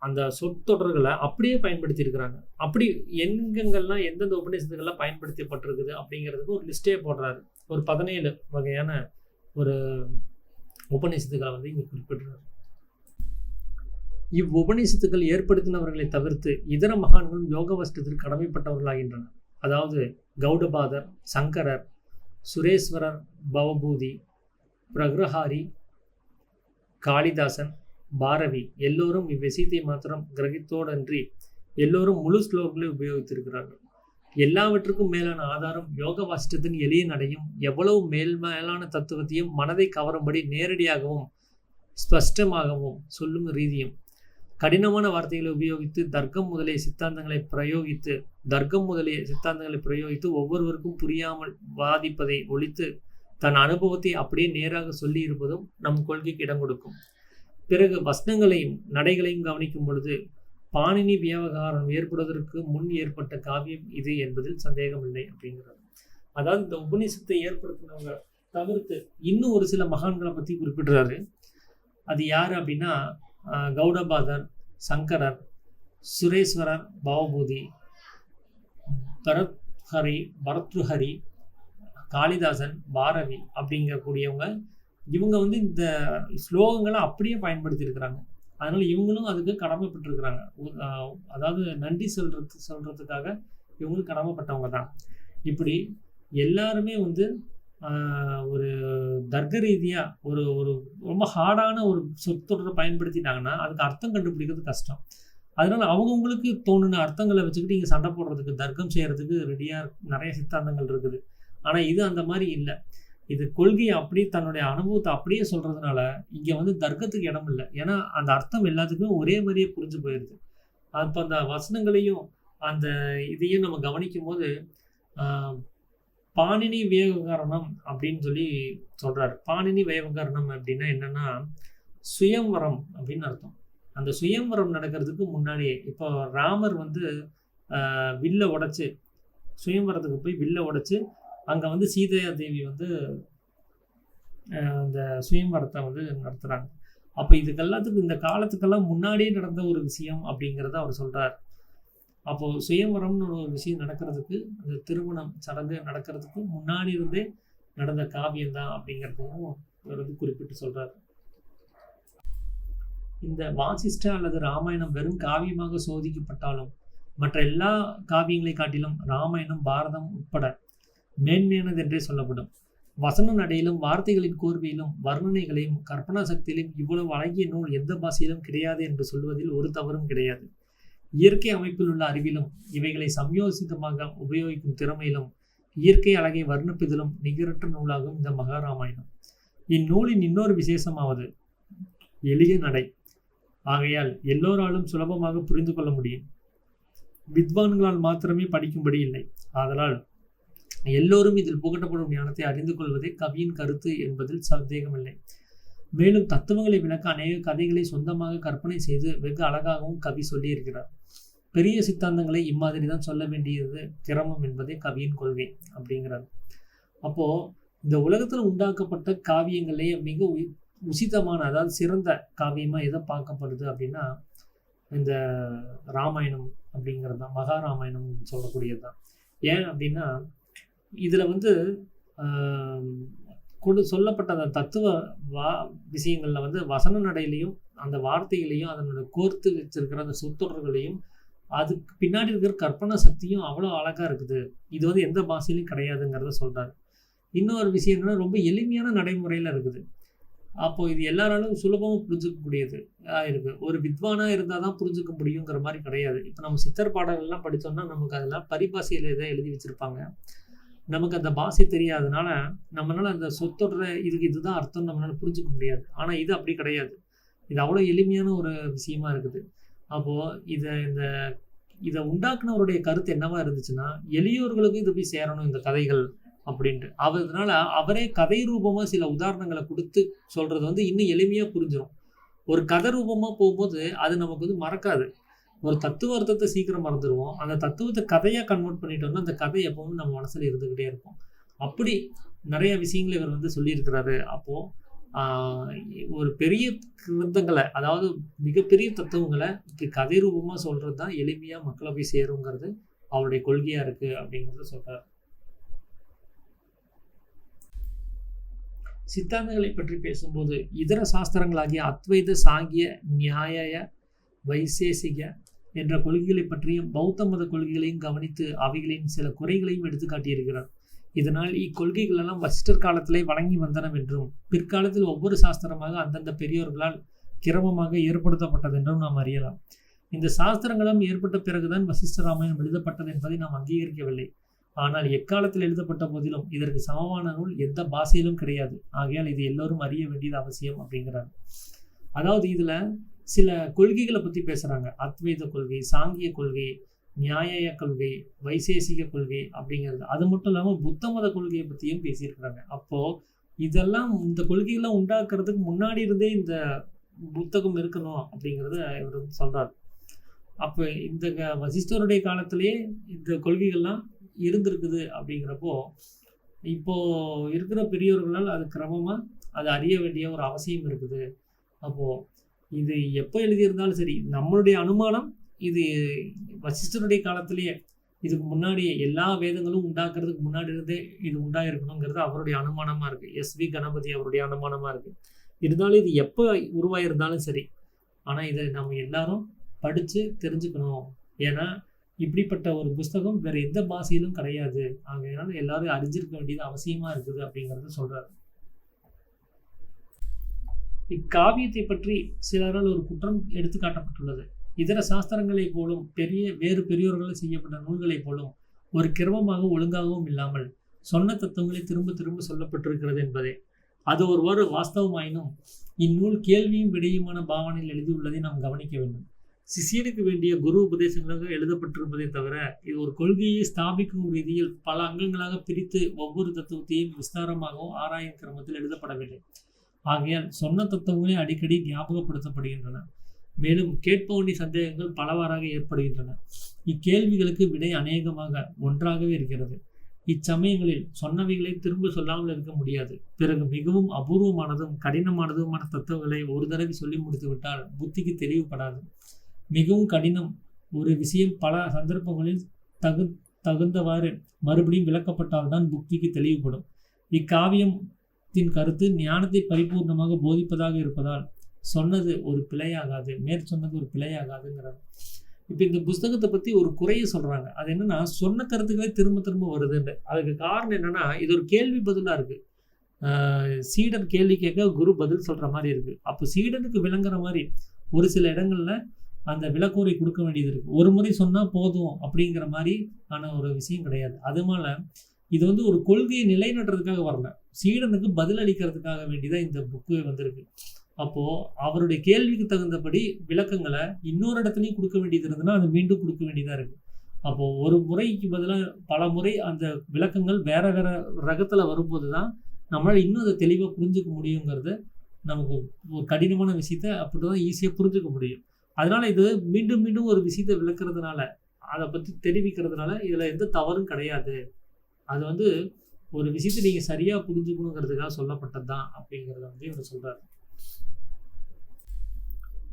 Speaker 1: அந்த சொற்றொடர்களை அப்படியே பயன்படுத்தியிருக்கிறாங்க. அப்படி எங்கெங்கெல்லாம் எந்தெந்த உபநிஷத்துக்கள்லாம் பயன்படுத்தப்பட்டிருக்குது அப்படிங்கிறதுக்கு ஒரு லிஸ்டே போடுறாரு. ஒரு 17 வகையான ஒரு உபநிஷத்துக்களை வந்து இங்கே குறிப்பிடுறாரு. இவ்வுபநிஷத்துக்கள் ஏற்படுத்தினவர்களை தவிர்த்து இதர மகான்களும் யோக வாசியத்திற்கு கடமைப்பட்டவர்களாகின்றனர். அதாவது கௌடபாதர், சங்கரர், சுரேஸ்வரர், பவபூதி, பிரகிரஹாரி, காளிதாசன், பாரவி எல்லோரும் இவ்விஷயத்தை மாத்திரம் கிரகித்தோடன்றி எல்லோரும் முழு ஸ்லோகங்களை உபயோகித்திருக்கிறார்கள். எல்லாவற்றுக்கும் மேலான ஆதாரம் யோக வாசியத்தின் எளிய நடையும் எவ்வளவு மேலான தத்துவத்தையும் மனதை கவரும்படி நேரடியாகவும் ஸ்பஷ்டமாகவும் சொல்லும் ரீதியும், கடினமான வார்த்தைகளை உபயோகித்து தர்க்கம் முதலிய சித்தாந்தங்களை பிரயோகித்து ஒவ்வொருவருக்கும் புரியாமல் வாதிப்பதை ஒழித்து தன் அனுபவத்தை அப்படியே நேராக சொல்லி இருப்பதும் நம் கொள்கைக்கு இடம் கொடுக்கும். பிறகு வசனங்களையும் நடைகளையும் கவனிக்கும் பொழுது பாணினி விவகாரம் ஏற்படுவதற்கு முன் ஏற்பட்ட காவியம் இது என்பதில் சந்தேகமில்லை அப்படிங்கிறார். அதாவது இந்த உபநிஷத்தை ஏற்படுத்தினவங்க தவிர்த்து இன்னும் ஒரு சில மகான்களை பற்றி குறிப்பிடுறாரு. அது யார் அப்படின்னா, கௌடபாதர், சங்கரர், சுரேஸ்வரர், பவபூதி, பரத்ருஹரி, காளிதாசன், பாரதி அப்படிங்கக்கூடியவங்க இவங்க வந்து இந்த ஸ்லோகங்களை அப்படியே பயன்படுத்தியிருக்கிறாங்க. அதனால இவங்களும் அதுக்கு கடமைப்பட்டிருக்கிறாங்க. அதாவது நன்றி சொல்றதுக்காக இவங்களும் கடமைப்பட்டவங்க தான். இப்படி எல்லாருமே வந்து ஒரு தர்க்க ரீதியா ஒரு ஒரு ரொம்ப ஹார்டான ஒரு சொற்றொடரை பயன்படுத்திட்டாங்கன்னா அதுக்கு அர்த்தம் கண்டுபிடிக்கிறது கஷ்டம். அதனால அவங்கவுங்களுக்கு தோணுன அர்த்தங்களை வச்சுக்கிட்டு இங்கே சண்டை போடுறதுக்கு தர்க்கம் செய்யறதுக்கு ரெடியாக நிறைய சித்தாந்தங்கள் இருக்குது. ஆனால் இது அந்த மாதிரி இல்லை. இது கொள்கையை அப்படியே தன்னுடைய அனுபவத்தை அப்படியே சொல்றதுனால இங்கே வந்து தர்க்கத்துக்கு இடம் இல்லை. ஏன்னா அந்த அர்த்தம் எல்லாத்துக்குமே ஒரே மாதிரியே புரிஞ்சு போயிடுது. அப்போ அந்த வசனங்களையும் அந்த இதையும் நம்ம கவனிக்கும் போது பாணினி விவேகரணம் அப்படின்னு சொல்லி சொல்றாரு. பாணினி விவேகரணம் அப்படின்னா என்னன்னா சுயம்வரம் அப்படின்னு அர்த்தம். அந்த சுயம்வரம் நடக்கிறதுக்கு முன்னாடியே இப்போ ராமர் வந்து வில்ல உடைச்சு சுயம்வரத்துக்கு போய் வில்ல உடைச்சு அங்கே வந்து சீதையா தேவி வந்து அந்த சுயம்வரத்தை வந்து நடத்துகிறாங்க. அப்போ இதுக்கெல்லாத்துக்கும் இந்த காலத்துக்கெல்லாம் முன்னாடியே நடந்த ஒரு விஷயம் அப்படிங்கிறத அவர் சொல்கிறார். அப்போது சுயம்வரம்னு ஒரு விஷயம் நடக்கிறதுக்கு அந்த திருமணம் சடங்கு நடக்கிறதுக்கு முன்னாடி இருந்தே நடந்த காவியம் தான் அப்படிங்கிறதையும் அவர் குறிப்பிட்டு சொல்கிறார். இந்த வாசிஷ்ட அல்லது ராமாயணம் வெறும் காவியமாக சோதிக்கப்பட்டாலும் மற்ற எல்லா காவியங்களை காட்டிலும் ராமாயணம் பாரதம் உட்பட மேன்மையானது என்றே சொல்லப்படும். வசன நடையிலும் வார்த்தைகளின் கோர்வையிலும் வர்ணனைகளையும் கற்பனா சக்தியிலும் இவ்வளவு அழகிய நூல் எந்த பாஷையிலும் கிடையாது என்று சொல்வதில் ஒரு தவறும் கிடையாது. இயற்கை அமைப்பில் உள்ள அறிவிலும் இவைகளை சம்யோசிதமாக உபயோகிக்கும் திறமையிலும் இயற்கை அழகை வர்ணிப்பதிலும் நிகரற்ற நூலாகும் இந்த மகாராமாயணம். இந்நூலின் இன்னொரு விசேஷமாவது எளிய நடை ஆகையால் எல்லோராலும் சுலபமாக புரிந்து கொள்ள முடியும். வித்வான்களால் மாத்திரமே படிக்கும்படி இல்லை. ஆதலால் எல்லோரும் இதில் புகட்டப்படும் ஞானத்தை அறிந்து கொள்வதே கவியின் கருத்து என்பதில் சந்தேகமில்லை. மேலும் தத்துவங்களை விளக்க அநேக கதைகளை சொந்தமாக கற்பனை செய்து வெகு அழகாகவும் கவி சொல்லியிருக்கிறார். பெரிய சித்தாந்தங்களை இம்மாதிரி தான் சொல்ல வேண்டியது கிரமம் என்பதே கவியின் கொள்கை அப்படிங்கிறார். அப்போ இந்த உலகத்தில் உண்டாக்கப்பட்ட காவியங்களே மிக உசிதமான அதாவது சிறந்த காவியமா எதை பார்க்கப்படுது அப்படின்னா இந்த ராமாயணம் அப்படிங்கிறது தான், மகாராமாயணம் சொல்லக்கூடியது தான். ஏன் அப்படின்னா இதில் வந்து சொல்லப்பட்ட அந்த தத்துவ விஷயங்களில் வந்து வசன நடையிலையும் அந்த வார்த்தைகளையும் அதனோட கோர்த்து வச்சிருக்கிற அந்த சொற்றொடர்களையும் அதுக்கு பின்னாடி இருக்கிற கற்பனை சக்தியும் அவ்வளோ அழகாக இருக்குது. இது வந்து எந்த பாஷையிலையும் கிடையாதுங்கிறத சொல்கிறாரு. இன்னொரு விஷயம் என்னன்னா ரொம்ப எளிமையான நடைமுறையில் இருக்குது. அப்போது இது எல்லாராலும் சுலபமாக புரிஞ்சுக்கக்கூடியது இருக்குது. ஒரு வித்வானாக இருந்தால் தான் புரிஞ்சுக்க முடியுங்கிற மாதிரி கிடையாது. இப்போ நம்ம சித்தர் பாடல்கள்லாம் படித்தோம்னா நமக்கு அதெல்லாம் பரிபாஷையில் எதை எழுதி வச்சுருப்பாங்க. நமக்கு அந்த பாஷை தெரியாதனால நம்மளால் அந்த சொத்தொடர இதுக்கு இதுதான் அர்த்தம் நம்மளால் புரிஞ்சுக்க முடியாது. ஆனால் இது அப்படி கிடையாது. இது அவ்வளோ எளிமையான ஒரு விஷயமா இருக்குது. அப்போது இதை உண்டாக்குனவருடைய கருத்து என்னவா இருந்துச்சுன்னா எளியோர்களுக்கும் இது போய் சேரணும் இந்த கதைகள் அப்படின்ட்டு. அதனால அவரே கதை ரூபமாக சில உதாரணங்களை கொடுத்து சொல்கிறது வந்து இன்னும் எளிமையாக புரிஞ்சிடும். ஒரு கதை ரூபமாக போகும்போது அது நமக்கு வந்து மறக்காது. ஒரு தத்துவ அர்த்தத்தை சீக்கிரம் மறந்துடுவோம். அந்த தத்துவத்தை கதையாக கன்வெர்ட் பண்ணிட்டோம்னா அந்த கதை எப்பவும் நம்ம மனசில் இருந்துக்கிட்டே இருக்கும். அப்படி நிறைய விஷயங்களை இவர் வந்து சொல்லியிருக்கிறாரு. அப்போது ஒரு பெரிய கிரந்தங்களை அதாவது மிகப்பெரிய தத்துவங்களை இப்படி கதை ரூபமாக சொல்கிறது தான் எளிமையாக மக்களை போய் சேருங்கிறது அவருடைய கொள்கையாக இருக்குது அப்படிங்கிறத சொல்கிறார். சித்தாந்தங்களை பற்றி பேசும்போது இதர சாஸ்திரங்களாகிய அத்வைத சாங்கிய நியாய வைசேசிக என்ற கொள்கைகளை பற்றியும் பௌத்த மத கொள்கைகளையும் கவனித்து அவைகளின் சில குறைகளையும் எடுத்து காட்டியிருக்கிறார். இதனால் இக்கொள்கைகளெல்லாம் வசிஷ்டர் காலத்திலே வழங்கி வந்தனம் என்றும் பிற்காலத்தில் ஒவ்வொரு சாஸ்திரமாக அந்தந்த பெரியோர்களால் கிரமமாக ஏற்படுத்தப்பட்டது என்றும் நாம் அறியலாம். இந்த சாஸ்திரங்களும் ஏற்பட்ட பிறகுதான் வசிஷ்ட ராமாயணம் எழுதப்பட்டது என்பதை நாம் அங்கீகரிக்கவில்லை. ஆனால் எக்காலத்தில் எழுதப்பட்ட போதிலும் இதற்கு சமமான நூல் எந்த பாஷையிலும் கிடையாது. ஆகையால் இது எல்லோரும் அறிய வேண்டியது அவசியம் அப்படிங்கிறார். அதாவது இதுல சில கொள்கைகளை பத்தி பேசுறாங்க. அத்வைத கொள்கை, சாங்கிய கொள்கை, நியாய கொள்கை, வைசேசிக கொள்கை அப்படிங்கிறது. அது மட்டும் இல்லாமல் புத்த மத கொள்கையை பற்றியும் பேசியிருக்கிறாங்க. அப்போ இதெல்லாம் இந்த கொள்கைகள்லாம் உண்டாக்குறதுக்கு முன்னாடி இருந்தே இந்த புத்தகம் இருக்கணும் அப்படிங்கிறத இவர் சொல்றார். அப்போ இந்த வசிஷ்டருடைய காலத்திலேயே இந்த கொள்கைகள்லாம் இருந்திருக்குது அப்படிங்கிறப்போ இப்போ இருக்கிற பெரியவர்களால் அது கிரமமா அது அறிய வேண்டிய ஒரு அவசியம் இருக்குது. அப்போ இது எப்போ எழுதியிருந்தாலும் சரி நம்மளுடைய அனுமானம் இது வசிஷ்டருடைய காலத்திலேயே இதுக்கு முன்னாடி எல்லா வேதங்களும் உண்டாக்குறதுக்கு முன்னாடி இருந்தே இது உண்டாயிருக்கணுங்கிறது அவருடைய அனுமானமாக இருக்குது. எஸ்வி கணபதி அவருடைய அனுமானமாக இருக்குது. இருந்தாலும் இது எப்போ உருவாயிருந்தாலும் சரி, ஆனால் இதை நம்ம எல்லாரும் படித்து தெரிஞ்சுக்கணும். ஏன்னா இப்படிப்பட்ட ஒரு புஸ்தகம் வேறு எந்த பாஷையிலும் கிடையாது. ஆகையினால எல்லாரும் அறிஞ்சிருக்க வேண்டியது அவசியமாக இருக்குது அப்படிங்கிறத சொல்கிறார். இக்காவியத்தை பற்றி சிலரால் ஒரு குற்றம் எடுத்துக்காட்டப்பட்டுள்ளது. இதர சாஸ்திரங்களைப் போலும் வேறு பெரியோர்களால் செய்யப்பட்ட நூல்களைப் போலும் ஒரு கிரமமாக ஒழுங்காகவும் இல்லாமல் சொன்ன தத்துவங்களை திரும்ப திரும்ப சொல்லப்பட்டிருக்கிறது என்பதே. அது ஒருவாறு வாஸ்தவமாயினும் இந்நூல் கேள்வியும் விடையுமான பாவனையில் எழுதியுள்ளதை நாம் கவனிக்க வேண்டும். சிஷியனுக்கு வேண்டிய குரு உபதேசங்களாக எழுதப்பட்டிருப்பதை தவிர இது ஒரு கொள்கையை ஸ்தாபிக்கும் ரீதியில் பல அங்கங்களாக பிரித்து ஒவ்வொரு தத்துவத்தையும் விஸ்தாரமாகவும் ஆராயும் கிரமத்தில் எழுதப்படவில்லை. ஆகையால் சொன்ன தத்துவங்களே அடிக்கடி ஞாபகப்படுத்தப்படுகின்றன. மேலும் கேட்பவனி சந்தேகங்கள் பலவாறாக ஏற்படுகின்றன. இக்கேள்விகளுக்கு விடை அநேகமாக ஒன்றாகவே இருக்கிறது. இச்சமயங்களில் சொன்னவைகளை திரும்ப சொல்லாமல் இருக்க முடியாது. பிறகு மிகவும் அபூர்வமானதும் கடினமானதுமான தத்துவங்களை ஒரு தடவை சொல்லி முடித்துவிட்டால் புத்திக்கு தெளிவுபடாது. மிகவும் கடினம் ஒரு விஷயம் பல சந்தர்ப்பங்களில் தகுந்தவாறு மறுபடியும் விளக்கப்பட்டால்தான் புத்திக்கு தெளிவுபடும். இக்காவியத்தின் கருத்து ஞானத்தை பரிபூர்ணமாக போதிப்பதாக இருப்பதால் சொன்னது ஒரு பிழையாகாது, மேற்சொன்னது ஒரு பிழையாகாதுங்கிறார். இப்போ இந்த புஸ்தகத்தை பற்றி ஒரு குறையை சொல்கிறாங்க. அது என்னென்னா, சொன்ன கருத்துக்களே திரும்ப திரும்ப வருதுன்னு. அதுக்கு காரணம் என்னென்னா, இது ஒரு கேள்வி பதிலாக இருக்குது. சீடன் கேள்வி கேட்க குரு பதில் சொல்கிற மாதிரி இருக்குது. அப்போ சீடனுக்கு விளங்குற மாதிரி ஒரு சில இடங்களில் அந்த விளக்குரை கொடுக்க வேண்டியது இருக்குது. ஒரு முறை சொன்னால் போதும் அப்படிங்கிற மாதிரி ஆன ஒரு விஷயம் கிடையாது. அதனால இது ஒரு கொள்கையை நிலைநாட்டுறதுக்காக வரல, சீடனுக்கு பதில் அளிக்கிறதுக்காக வேண்டிதான் இந்த புக்கு வந்திருக்கு. அப்போது அவருடைய கேள்விக்கு தகுந்தபடி விளக்கங்களை இன்னொரு இடத்துலையும் கொடுக்க வேண்டியது இருந்ததுன்னா அது மீண்டும் கொடுக்க வேண்டியதாக இருக்குது. அப்போது ஒரு முறைக்கு பதிலாக பல முறை அந்த விளக்கங்கள் வேறு வேறு ரகத்தில் வரும்போது தான் நம்மளால் இன்னும் அதை தெளிவாக புரிஞ்சுக்க முடியுங்கிறது. நமக்கு ஒரு கடினமான விஷயத்த அப்படி தான் ஈஸியாக புரிஞ்சுக்க முடியும். அதனால் இது மீண்டும் மீண்டும் ஒரு விஷயத்தை விளக்குறதுனால, அதை பற்றி தெரிவிக்கிறதுனால இதில் எந்த தவறும் கிடையாது. அது ஒரு விஷயத்தை நீங்கள் சரியாக புரிஞ்சுக்கணுங்கிறதுக்காக சொல்லப்பட்டது தான் அப்படிங்கிறத இவர் சொல்கிறார்.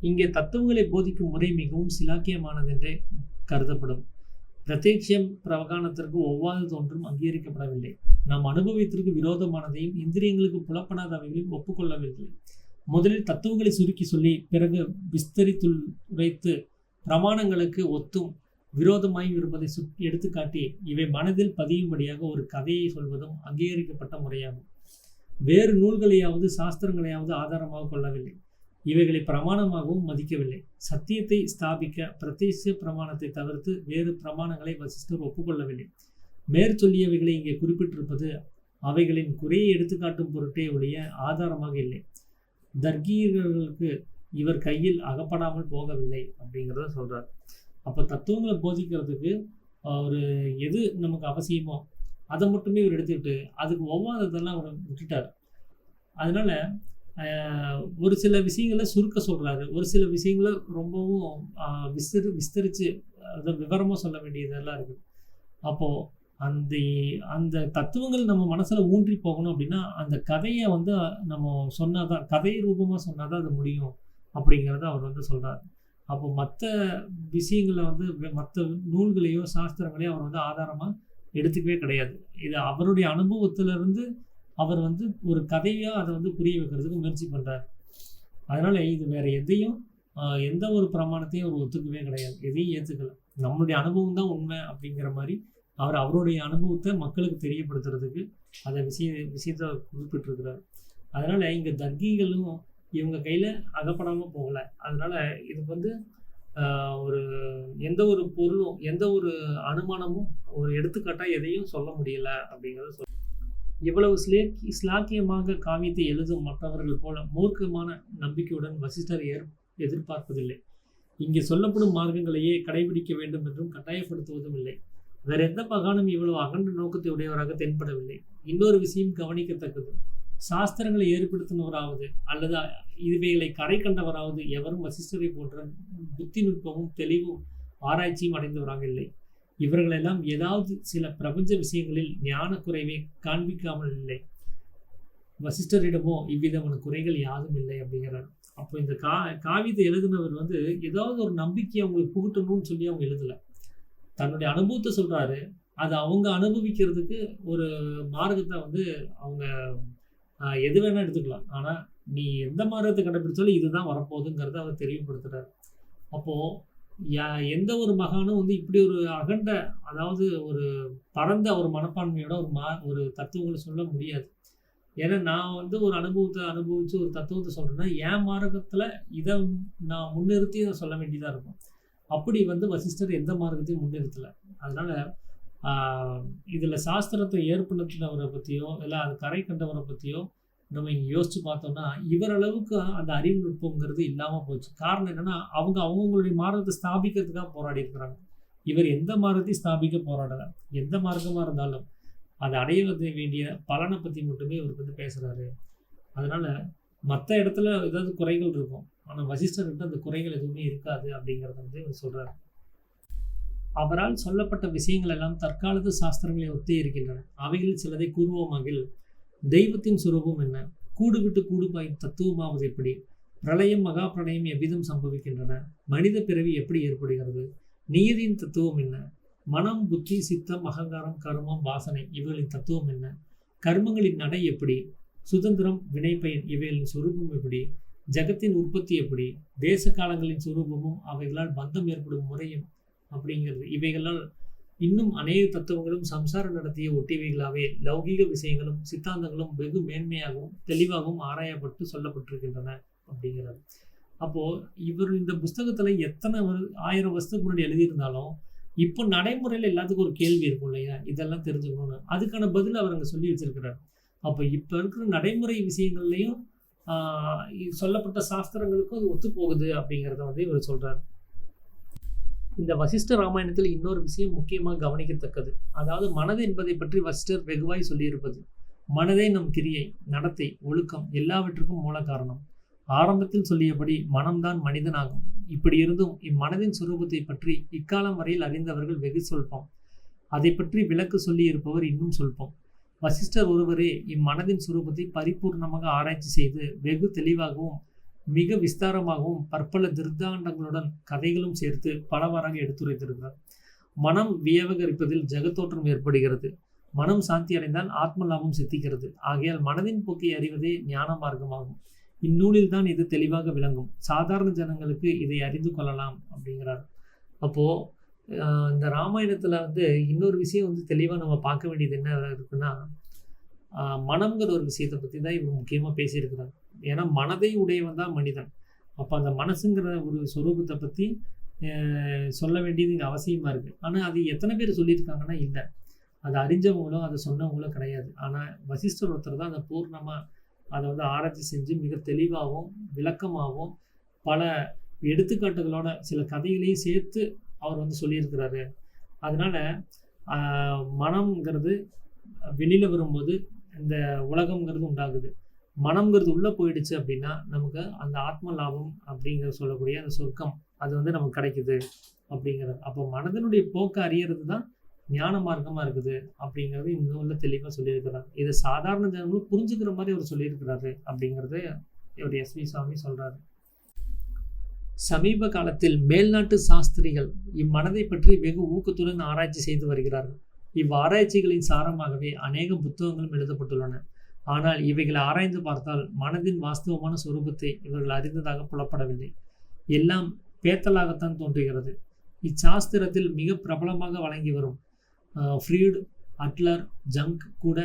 Speaker 1: இங்கே தத்துவங்களை போதிக்கும் முறை மிகவும் சிலாக்கியமானதென்றே கருதப்படும். பிரத்யட்சம் பிரவகானத்திற்கு ஒவ்வாதது ஒன்றும் அங்கீகரிக்கப்படவில்லை. நாம் அனுபவத்திற்கு விரோதமானதையும் இந்திரியங்களுக்கு புலப்படாதவைகளையும் ஒப்புக்கொள்ளவில்லை. முதலில் தத்துவங்களை சுருக்கி சொல்லி பிறகு விஸ்தரித்துரைத்து பிரமாணங்களுக்கு ஒத்தும் விரோதமாயும் இருப்பதை எடுத்துக்காட்டி இவை மனதில் பதியும்படியாக ஒரு கதையை சொல்வதும் அங்கீகரிக்கப்பட்ட முறையாகும். வேறு நூல்களையாவது சாஸ்திரங்களையாவது ஆதாரமாக கொள்ளவில்லை. இவைகளை பிரமாணமாகவும் மதிக்கவில்லை. சத்தியத்தை ஸ்தாபிக்க பிரத்யட்ச பிரமாணத்தை தவிர்த்து வேறு பிரமாணங்களை வசிஷ்டர் ஒப்புக்கொள்ளவில்லை. மேற்சொல்லியவைகளை இங்கே குறிப்பிட்டிருப்பது அவைகளின் குறையை எடுத்துக்காட்டும் பொருட்டே ஒழிய ஆதாரமாக இல்லை. தர்கீகர்களுக்கு இவர் கையில் அகப்படாமல் போகவில்லை அப்படிங்கிறத சொல்கிறார். அப்போ தத்துவங்களை போதிக்கிறதுக்கு ஒரு எது நமக்கு அவசியமோ அதை மட்டுமே இவர் எடுத்துக்கிட்டு அதுக்கு ஒவ்வாததெல்லாம் அவர் விட்டுட்டார். அதனால் ஒரு சில விஷயங்களை சுருக்க சொல்கிறாரு, ஒரு சில விஷயங்களை ரொம்பவும் விஸ்தரித்து அதை விவரமாக சொல்ல வேண்டியதெல்லாம் இருக்குது. அப்போது அந்த தத்துவங்கள் நம்ம மனசில் ஊன்றி போகணும் அப்படின்னா அந்த கதையை நம்ம சொன்னால் தான், கதை ரூபமாக சொன்னால் தான் அது முடியும் அப்படிங்கிறத அவர் சொல்கிறார். அப்போ மற்ற விஷயங்களை மற்ற நூல்களையோ சாஸ்திரங்களையோ அவர் ஆதாரமாக எடுத்துக்கவே கிடையாது. இது அவருடைய அனுபவத்திலிருந்து அவர் ஒரு கதையாக அதை புரிய வைக்கிறதுக்கு முயற்சி பண்ணுறார். அதனால் இது வேறு எதையும் எந்த ஒரு பிரமாணத்தையும் அவர் ஒத்துக்கவே கிடையாது, எதையும் ஏற்றுக்கல. நம்மளுடைய அனுபவம் தான் உண்மை அப்படிங்கிற மாதிரி அவருடைய அனுபவத்தை மக்களுக்கு தெரியப்படுத்துறதுக்கு அதை விஷயத்தை குறிப்பிட்டிருக்கிறார். அதனால் இங்கே தர்கிகளும் இவங்க கையில் அகப்படாமல் போகலை. அதனால் இதுக்கு ஒரு எந்த ஒரு பொருளும் எந்த ஒரு அனுமானமும் ஒரு எடுத்துக்காட்டாக எதையும் சொல்ல முடியலை அப்படிங்கிறத இவ்வளவு ஸ்லாக்கியமாக காவியத்தை எழுதும் மற்றவர்கள் போல மூர்க்கமான நம்பிக்கையுடன் வசிஷ்டர் எதிர்பார்ப்பதில்லை. இங்கே சொல்லப்படும் மார்க்கங்களையே கடைபிடிக்க வேண்டும் என்றும் கட்டாயப்படுத்துவதும் இல்லை. வேற எந்த மகானும் இவ்வளவு அகன்ற நோக்கத்தை உடையவராக தென்படவில்லை. இன்னொரு விஷயம் கவனிக்கத்தக்கது, சாஸ்திரங்களை ஏற்படுத்தினவராவது அல்லது இவைகளை கரை கண்டவராவது எவரும் வசிஷ்டரை போன்ற புத்தி நுட்பமும் தெளிவும் ஆராய்ச்சியும் அடைந்தவராக இல்லை. இவர்களெல்லாம் ஏதாவது சில பிரபஞ்ச விஷயங்களில் ஞான குறைவை காண்பிக்காமல் இல்லை. வசிஷ்டரிடமோ இவ்விதமான குறைகள் யாதும் இல்லை அப்படிங்கிறார். அப்போ இந்த காவியத்தை எழுதினவர் ஏதாவது ஒரு நம்பிக்கையை அவங்களுக்கு புகட்டணும்னு சொல்லி அவங்க எழுதலை. தன்னுடைய அனுபவத்தை சொல்றாரு. அது அவங்க அனுபவிக்கிறதுக்கு ஒரு மார்க்கத்த வந்து அவங்க எது வேணா எடுத்துக்கலாம். ஆனா, நீ எந்த மார்க்கத்த கடைபிடிச்சாலும் இதுதான் வரப்போகுதுங்கிறத அவர் தெளிவுபடுத்துறாரு. அப்போ ய எந்த ஒரு மகானும் வந்து இப்படி ஒரு அகண்ட அதாவது ஒரு பரந்த ஒரு மனப்பான்மையோட ஒரு தத்துவங்கள சொல்ல முடியாது. ஏன்னா, நான் வந்து ஒரு அனுபவத்த அனுபவிச்சு ஒரு தத்துவத்த சொல்றேன்னா, என் மார்க்கத்துல இத நான் முன்னிறுத்தி சொல்ல வேண்டியதா இருக்கும். அப்படி வந்து வசிஷ்டர் எந்த மார்க்கத்தையும் முன்னிறுத்தல. அதனால ஆ இதுல சாஸ்திரத்த ஏற்படுத்தினவர பத்தியோ, இல்ல அது கரை கண்டவர பத்தியோ நம்ம இங்க யோசிச்சு பார்த்தோம்னா, இவர் அளவுக்கு அந்த அறிவு நுட்பம்ங்கிறது இல்லாம போச்சு. காரணம் என்னன்னா, அவங்க அவங்களுடைய மார்க்கத்த ஸ்தாபிக்கிறதுக்காக போராடி இருக்கிறாங்க. இவர் எந்த மார்க்கத்தையும் ஸ்தாபிக்க போராடல. எந்த மார்க்கமா இருந்தாலும், அத அடைய வேண்டிய பலன பத்தி மட்டுமே இவர் வந்து பேசுறாரு. அதனால மத்த இடத்துல ஏதாவது குறைகள் இருக்கும். ஆனா வசிஷ்டர்கிட்ட அந்த குறைகள் எதுவுமே இருக்காது அப்படிங்கிறத வந்து இவர் சொல்றாரு. அவரால் சொல்லப்பட்ட விஷயங்கள் எல்லாம் தற்காலத்து சாஸ்திரங்களை ஒத்தே இருக்கின்றன. அவைகளில் சிலதை கூறுவோமாகில், தெய்வத்தின் சுரூபம் என்ன? கூடு விட்டு கூடு பாயும் தத்துவமாவது எப்படி? பிரளயம் மகா பிரளயம் எவ்விதம் சம்பவிக்கின்றன? மனித பிறவி எப்படி ஏற்படுகிறது? நியதியின் தத்துவம் என்ன? மனம், புத்தி, சித்தம், அகங்காரம், கர்மம், வாசனை இவைகளின் தத்துவம் என்ன? கர்மங்களின் நடை எப்படி? சுதந்திரம், வினைப்பயன் இவைகளின் சுரூபம் எப்படி? ஜகத்தின் உற்பத்தி எப்படி? தேச காலங்களின் சுரூபமும் அவைகளால் பந்தம் ஏற்படும் முறையும் அப்படிங்கிறது இவைகளால் இன்னும் அநேக தத்துவங்களும் சம்சாரம் நடத்திய ஒட்டிவைகளாவே லௌகீக விஷயங்களும் சித்தாந்தங்களும் வெகு மேன்மையாகவும் தெளிவாகவும் ஆராயப்பட்டு சொல்லப்பட்டிருக்கின்றன அப்படிங்கிறது. அப்போ இவர் இந்த புஸ்தகத்துல எத்தனை 1000 வருஷத்துக்கு முன்னாடி எழுதியிருந்தாலும் இப்போ நடைமுறையில எல்லாத்துக்கும் ஒரு கேள்வி இருக்கும் இல்லையா, இதெல்லாம் தெரிஞ்சுக்கணும்னு. அதுக்கான பதில் அவர் அங்க சொல்லி வச்சிருக்கிறார். அப்போ இப்ப இருக்கிற நடைமுறை விஷயங்கள்லையும் சொல்லப்பட்ட சாஸ்திரங்களுக்கும் அது ஒத்து போகுது அப்படிங்கிறத வந்து இவர் சொல்றாரு. இந்த வசிஷ்ட ராமாயணத்தில் இன்னொரு விஷயம் முக்கியமாக கவனிக்கத்தக்கது. அதாவது மனது என்பதை பற்றி வசிஷ்டர் வெகுவாய் சொல்லியிருப்பது. மனதே நம் கிரியை, நடத்தை, ஒழுக்கம் எல்லாவற்றுக்கும் மூல காரணம். ஆரம்பத்தில் சொல்லியபடி மனம்தான் மனிதனாகும். இப்படி இருந்தும் இம்மனதின் சுரூபத்தை பற்றி இக்காலம் வரையில் அறிந்தவர்கள் வெகு சொல்பம். அதை பற்றி விளக்கு சொல்லி இருப்பவர் இன்னும் சொல்பம். வசிஷ்டர் ஒருவரே இம்மனதின் சுரூபத்தை பரிபூர்ணமாக ஆராய்ச்சி செய்து வெகு தெளிவாகவும் மிக விஸ்தாரமாகவும் பற்பல திருத்தாண்டங்களுடன் கதைகளும் சேர்த்து பலவாறாக எடுத்துரைத்திருக்கிறார். மனம் வியவகரிப்பதில் ஜெகத்தோற்றம் ஏற்படுகிறது. மனம் சாந்தி அடைந்தால் ஆத்ம லாபம் சித்திக்கிறது. ஆகையால் மனதின் போக்கை அறிவதே ஞான மார்க்கமாகும். இந்நூலில் தான் இது தெளிவாக விளங்கும். சாதாரண ஜனங்களுக்கு இதை அறிந்து கொள்ளலாம் அப்படிங்கிறார். அப்போ இந்த ராமாயணத்துல வந்து இன்னொரு விஷயம் வந்து தெளிவா நம்ம பார்க்க வேண்டியது என்ன இருக்குன்னா, மனம்ங்கிற ஒரு விஷயத்தை பத்தி தான் இவர் முக்கியமா பேசியிருக்கிறார். ஏன்னா மனதை உடையவன் தான் மனிதன். அப்போ அந்த மனசுங்கிற ஒரு சொரூபத்தை பற்றி சொல்ல வேண்டியது இங்கே அவசியமாக இருக்குது. ஆனால் அது எத்தனை பேர் சொல்லியிருக்காங்கன்னா இல்லை, அதை அறிஞ்சவங்களும் அதை சொன்னவங்களோ கிடையாது. ஆனால் வசிஷ்டர் ஒருத்தர் தான் அதை பூர்ணமாக அதை வந்து ஆராய்ச்சி செஞ்சு மிக தெளிவாகவும் விளக்கமாகவும் பல எடுத்துக்காட்டுகளோட சில கதைகளையும் சேர்த்து அவர் வந்து சொல்லியிருக்கிறாரு. அதனால மனம்ங்கிறது வெளியில் வரும்போது இந்த உலகம்ங்கிறது உண்டாகுது. மனம்ங்கிறது உள்ளே போயிடுச்சு அப்படின்னா நமக்கு அந்த ஆத்ம லாபம் அப்படிங்கிற சொல்லக்கூடிய அந்த சொர்க்கம் அது வந்து நமக்கு கிடைக்குது அப்படிங்கிறது. அப்போ மனதனுடைய போக்கை அறியறது தான் ஞான மார்க்கமாக இருக்குது அப்படிங்கிறது இன்னும் உள்ள தெளிவாக சொல்லியிருக்கிறார். இதை சாதாரண ஜனங்களும் புரிஞ்சுக்கிற மாதிரி அவர் சொல்லியிருக்கிறாரு அப்படிங்கிறது இவர் எஸ்வி சுவாமி சொல்கிறாரு. சமீப காலத்தில் மேல்நாட்டு சாஸ்திரிகள் இம்மனதை பற்றி வெகு ஊக்கத்துடன் ஆராய்ச்சி செய்து வருகிறார்கள். இவ்வாராய்ச்சிகளின் சாரமாகவே அநேக புத்தகங்களும் எழுதப்பட்டுள்ளன. ஆனால் இவைகளை ஆராய்ந்து பார்த்தால் மனதின் வாஸ்தவமான சொரூபத்தை இவர்கள் அறிந்ததாக புலப்படவில்லை. எல்லாம் பேத்தலாகத்தான் தோன்றுகிறது. இச்சாஸ்திரத்தில் மிக பிரபலமாக வழங்கி வரும் ஃப்ரீடு, அட்லர், ஜங்க் கூட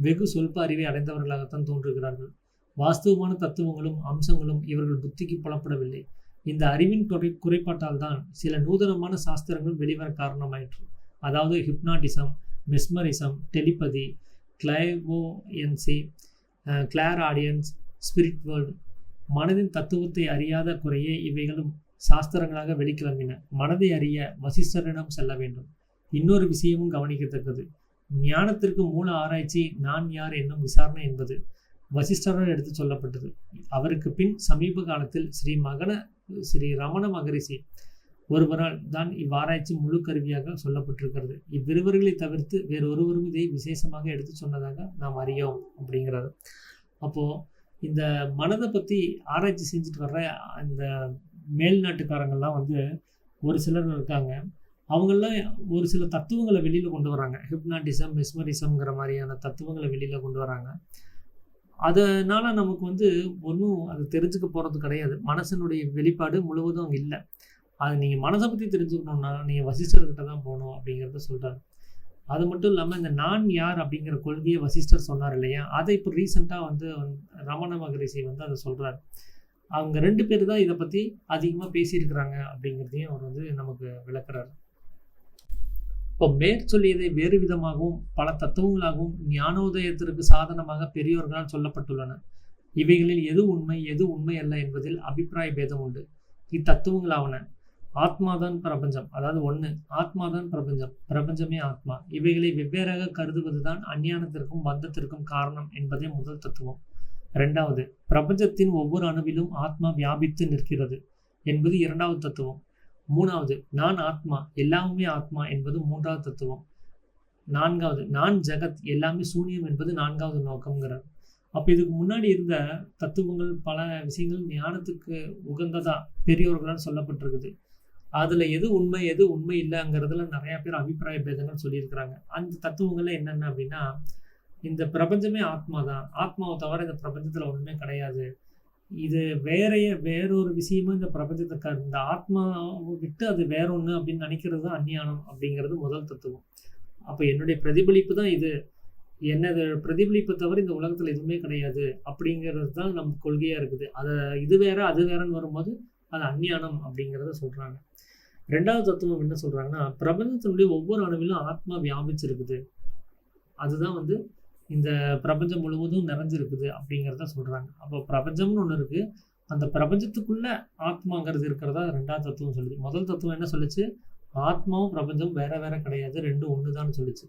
Speaker 1: வெகு சொல்ப அறிவை அடைந்தவர்களாகத்தான் தோன்றுகிறார்கள். வாஸ்தவமான தத்துவங்களும் அம்சங்களும் இவர்கள் புத்திக்கு புலப்படவில்லை. இந்த அறிவின் குறைபாட்டால் தான் சில நூதனமான சாஸ்திரங்கள் வெளிவர காரணமாயிற்று. அதாவது ஹிப்னாட்டிசம், மெஸ்மரிசம், டெலிபதி, கிளைவோயன்சி, கிளார் ஆடியன்ஸ், ஸ்பிரிட் வேர்ல்டு. மனதின் தத்துவத்தை அறியாத குறையே இவைகளும் சாஸ்திரங்களாக வெளிக்கிளம்பின. மனதை அறிய வசிஷ்டரிடம் செல்ல வேண்டும். இன்னொரு விஷயமும் கவனிக்கத்தக்கது. ஞானத்திற்கு மூல ஆராய்ச்சி நான் யார் என்னும் விசாரணை என்பது வசிஷ்டரால் எடுத்து சொல்லப்பட்டது. அவருக்கு பின் சமீப காலத்தில் ஸ்ரீ ரமண மகரிஷி ஒருவரால் தான் இவ்வாராய்ச்சி முழு கருவியாக சொல்லப்பட்டிருக்கிறது. இவ்விருவர்களை தவிர்த்து வேறொருவரும் இதை விசேஷமாக எடுத்து சொன்னதாக நாம் அறியோம் அப்படிங்கிறாரு. அப்போ இந்த மனதை பற்றி ஆராய்ச்சி செஞ்சுட்டு வர்ற இந்த மேல்நாட்டுக்காரங்கள்லாம் வந்து ஒரு சிலர் இருக்காங்க. அவங்கெல்லாம் ஒரு சில தத்துவங்களை வெளியில் கொண்டு வராங்க. ஹிப்னாட்டிசம், மெஸ்மரிசம்ங்கிற மாதிரியான தத்துவங்களை வெளியில் கொண்டு வராங்க. அதனால நமக்கு வந்து ஒன்றும் அது தெரிஞ்சுக்க போகிறது கிடையாது. மனசனுடைய வெளிப்பாடு முழுவதும் அங்கே இல்லை. அது நீங்கள் மனசை பற்றி தெரிஞ்சுக்கணுன்னா நீங்கள் வசிஷ்டர்கிட்ட தான் போகணும் அப்படிங்கிறத சொல்கிறாரு. அது மட்டும் இல்லாமல் இந்த நான் யார் அப்படிங்கிற கொள்கையை வசிஷ்டர் சொன்னார் இல்லையா, அதை இப்போ ரீசெண்டாக வந்து ரமண மகரிஷி வந்து அதை சொல்கிறார். அவங்க 2 பேர் தான் இதை பற்றி அதிகமாக பேசியிருக்கிறாங்க அப்படிங்கிறதையும் அவர் வந்து நமக்கு விளக்குறாரு. இப்போ மேற்சொல்லியதை வேறு விதமாகவும் பல தத்துவங்களாகவும் ஞானோதயத்திற்கு சாதனமாக பெரியோர்களால் சொல்லப்பட்டுள்ளன. இவைகளில் எது உண்மை எது உண்மை அல்ல என்பதில் அபிப்பிராய பேதம் உண்டு. இத்தத்துவங்களாவன: ஆத்மாதான் பிரபஞ்சம், அதாவது 1, ஆத்மாதான் பிரபஞ்சம், பிரபஞ்சமே ஆத்மா. இவைகளை வெவ்வேறாக கருதுவதுதான் அஞ்ஞானத்திற்கும் பந்தத்திற்கும் காரணம் என்பதே முதல் தத்துவம். 2வது, பிரபஞ்சத்தின் ஒவ்வொரு அணுவிலும் ஆத்மா வியாபித்து நிற்கிறது என்பது 2வது தத்துவம். 3வது, நான் ஆத்மா, எல்லாமே ஆத்மா என்பது 3வது தத்துவம். 4வது, நான் ஜகத், எல்லாமே சூன்யம் என்பது 4வது நோக்கம்ங்கிறார். அப்போ இதுக்கு முன்னாடி இருந்த தத்துவங்கள் பல விஷயங்கள் ஞானத்துக்கு உகந்ததா பெரியோர்களால் சொல்லப்பட்டிருக்குது. அதில் எது உண்மை எது உண்மை இல்லைங்கிறதுல நிறையா பேர் அபிப்பிராய பேதங்கள் சொல்லியிருக்கிறாங்க. அந்த தத்துவங்கள்ல என்னென்ன அப்படின்னா, இந்த பிரபஞ்சமே ஆத்மா தான், ஆத்மாவை தவிர இந்த பிரபஞ்சத்தில் ஒன்றுமே கிடையாது, இது வேறொரு விஷயமா இந்த பிரபஞ்சத்தை இந்த ஆத்மாவை விட்டு அது வேற ஒன்று அப்படின்னு நினைக்கிறது தான் அஞ்ஞானம் அப்படிங்கிறது முதல் தத்துவம். அப்போ என்னுடைய பிரதிபலிப்பு தான் இது, என்னது பிரதிபலிப்பை தவிர இந்த உலகத்தில் எதுவுமே கிடையாது அப்படிங்கிறது தான் நம்ம கொள்கையாக இருக்குது. அதை இது வேற அது வேறன்னு வரும்போது அது அஞ்ஞானம் அப்படிங்கிறத சொல்கிறாங்க. 2வது தத்துவம் என்ன சொல்கிறாங்கன்னா, பிரபஞ்சத்தினுடைய ஒவ்வொரு அணுவிலும் ஆத்மா வியாபிச்சிருக்குது, அதுதான் வந்து இந்த பிரபஞ்சம் முழுவதும் நிறைஞ்சிருக்குது அப்படிங்கிறத சொல்கிறாங்க. அப்போ பிரபஞ்சம்னு ஒன்று இருக்குது, அந்த பிரபஞ்சத்துக்குள்ள ஆத்மாங்கிறது இருக்கிறதா 2வது தத்துவம் சொல்லுது. முதல் தத்துவம் என்ன சொல்லிச்சு, ஆத்மாவும் பிரபஞ்சம் வேற வேற கிடையாது, 2 ஒன்று தான் சொல்லிச்சு.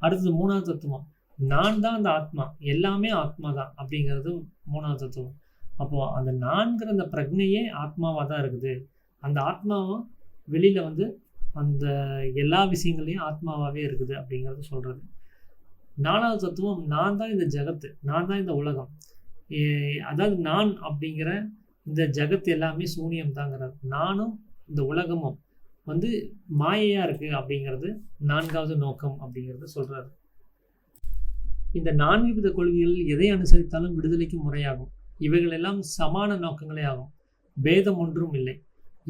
Speaker 1: அடுத்தது 3வது தத்துவம், நான் தான் அந்த ஆத்மா, எல்லாமே ஆத்மா தான் அப்படிங்கிறது 3வது தத்துவம். அப்போது அந்த நான்கிற அந்த பிரக்னையே ஆத்மாவாக தான் இருக்குது, அந்த ஆத்மாவும் வெளியில் வந்து அந்த எல்லா விஷயங்களையும் ஆத்மாவாகவே இருக்குது அப்படிங்கிறது சொல்கிறது. 4வது தத்துவம், நான் தான் இந்த ஜகத்து, நான் தான் இந்த உலகம், அதாவது நான் அப்படிங்கிற இந்த ஜகத் எல்லாமே சூனியம் தாங்கிறது, நானும் இந்த உலகமும் வந்து மாயையாக இருக்குது அப்படிங்கிறது 4வது நோக்கம் அப்படிங்கிறது சொல்கிறாரு. இந்த 4 வித கொள்கைகள் எதை அனுசரித்தாலும் விடுதலைக்கு முறையாகும். இவைகள் எல்லாம் சமான நோக்கங்களே ஆகும், பேதம் ஒன்றும் இல்லை.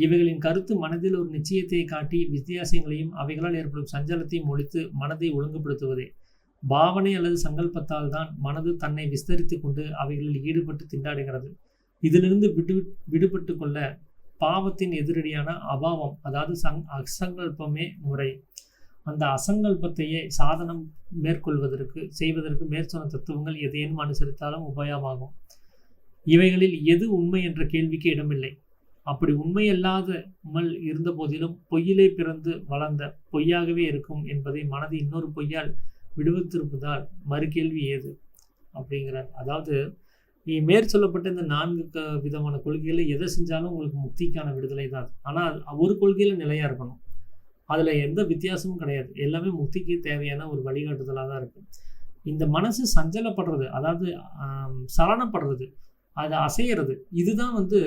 Speaker 1: இவைகளின் கருத்து மனதில் ஒரு நிச்சயத்தை காட்டி வித்தியாசங்களையும் அவைகளால் ஏற்படும் சஞ்சலத்தையும் ஒழித்து மனதை ஒழுங்குபடுத்துவதே. பாவனை அல்லது சங்கல்பத்தால் தான் மனது தன்னை விஸ்தரித்து கொண்டு அவைகளில் ஈடுபட்டு திண்டாடுகிறது. இதிலிருந்து விடுபட்டு கொள்ள பாவத்தின் எதிரடியான அபாவம், அதாவது அசங்கல்பமே முறை. அந்த அசங்கல்பத்தையே சாதனம் செய்வதற்கு மேற்சொன்ன தத்துவங்கள் எதையும் அனுசரித்தாலும் உபயமாகும். இவைகளில் எது உண்மை என்ற கேள்விக்கு இடமில்லை. அப்படி உண்மையல்லாத இருந்த போதிலும் பொய்யிலே பிறந்து வளர்ந்த பொய்யாகவே இருக்கும் என்பதை மனது இன்னொரு பொய்யால் விடுவித்திருப்பதால் மறுகேள்வி ஏது அப்படிங்கிறார். அதாவது மேற்சொல்லப்பட்ட இந்த 4 விதமான கொள்கைகளை எதை செஞ்சாலும் உங்களுக்கு முக்திக்கான விடுதலை தான். ஆனால் ஒரு கொள்கையில் நிலையாக இருக்கணும், அதில் எந்த வித்தியாசமும் கிடையாது, எல்லாமே முக்திக்கு தேவையான ஒரு வழிகாட்டுதலாக தான் இருக்குது. இந்த மனசு சஞ்சலப்படுறது, அதாவது சலனப்படுறது, அது அசைகிறது, இதுதான் வந்து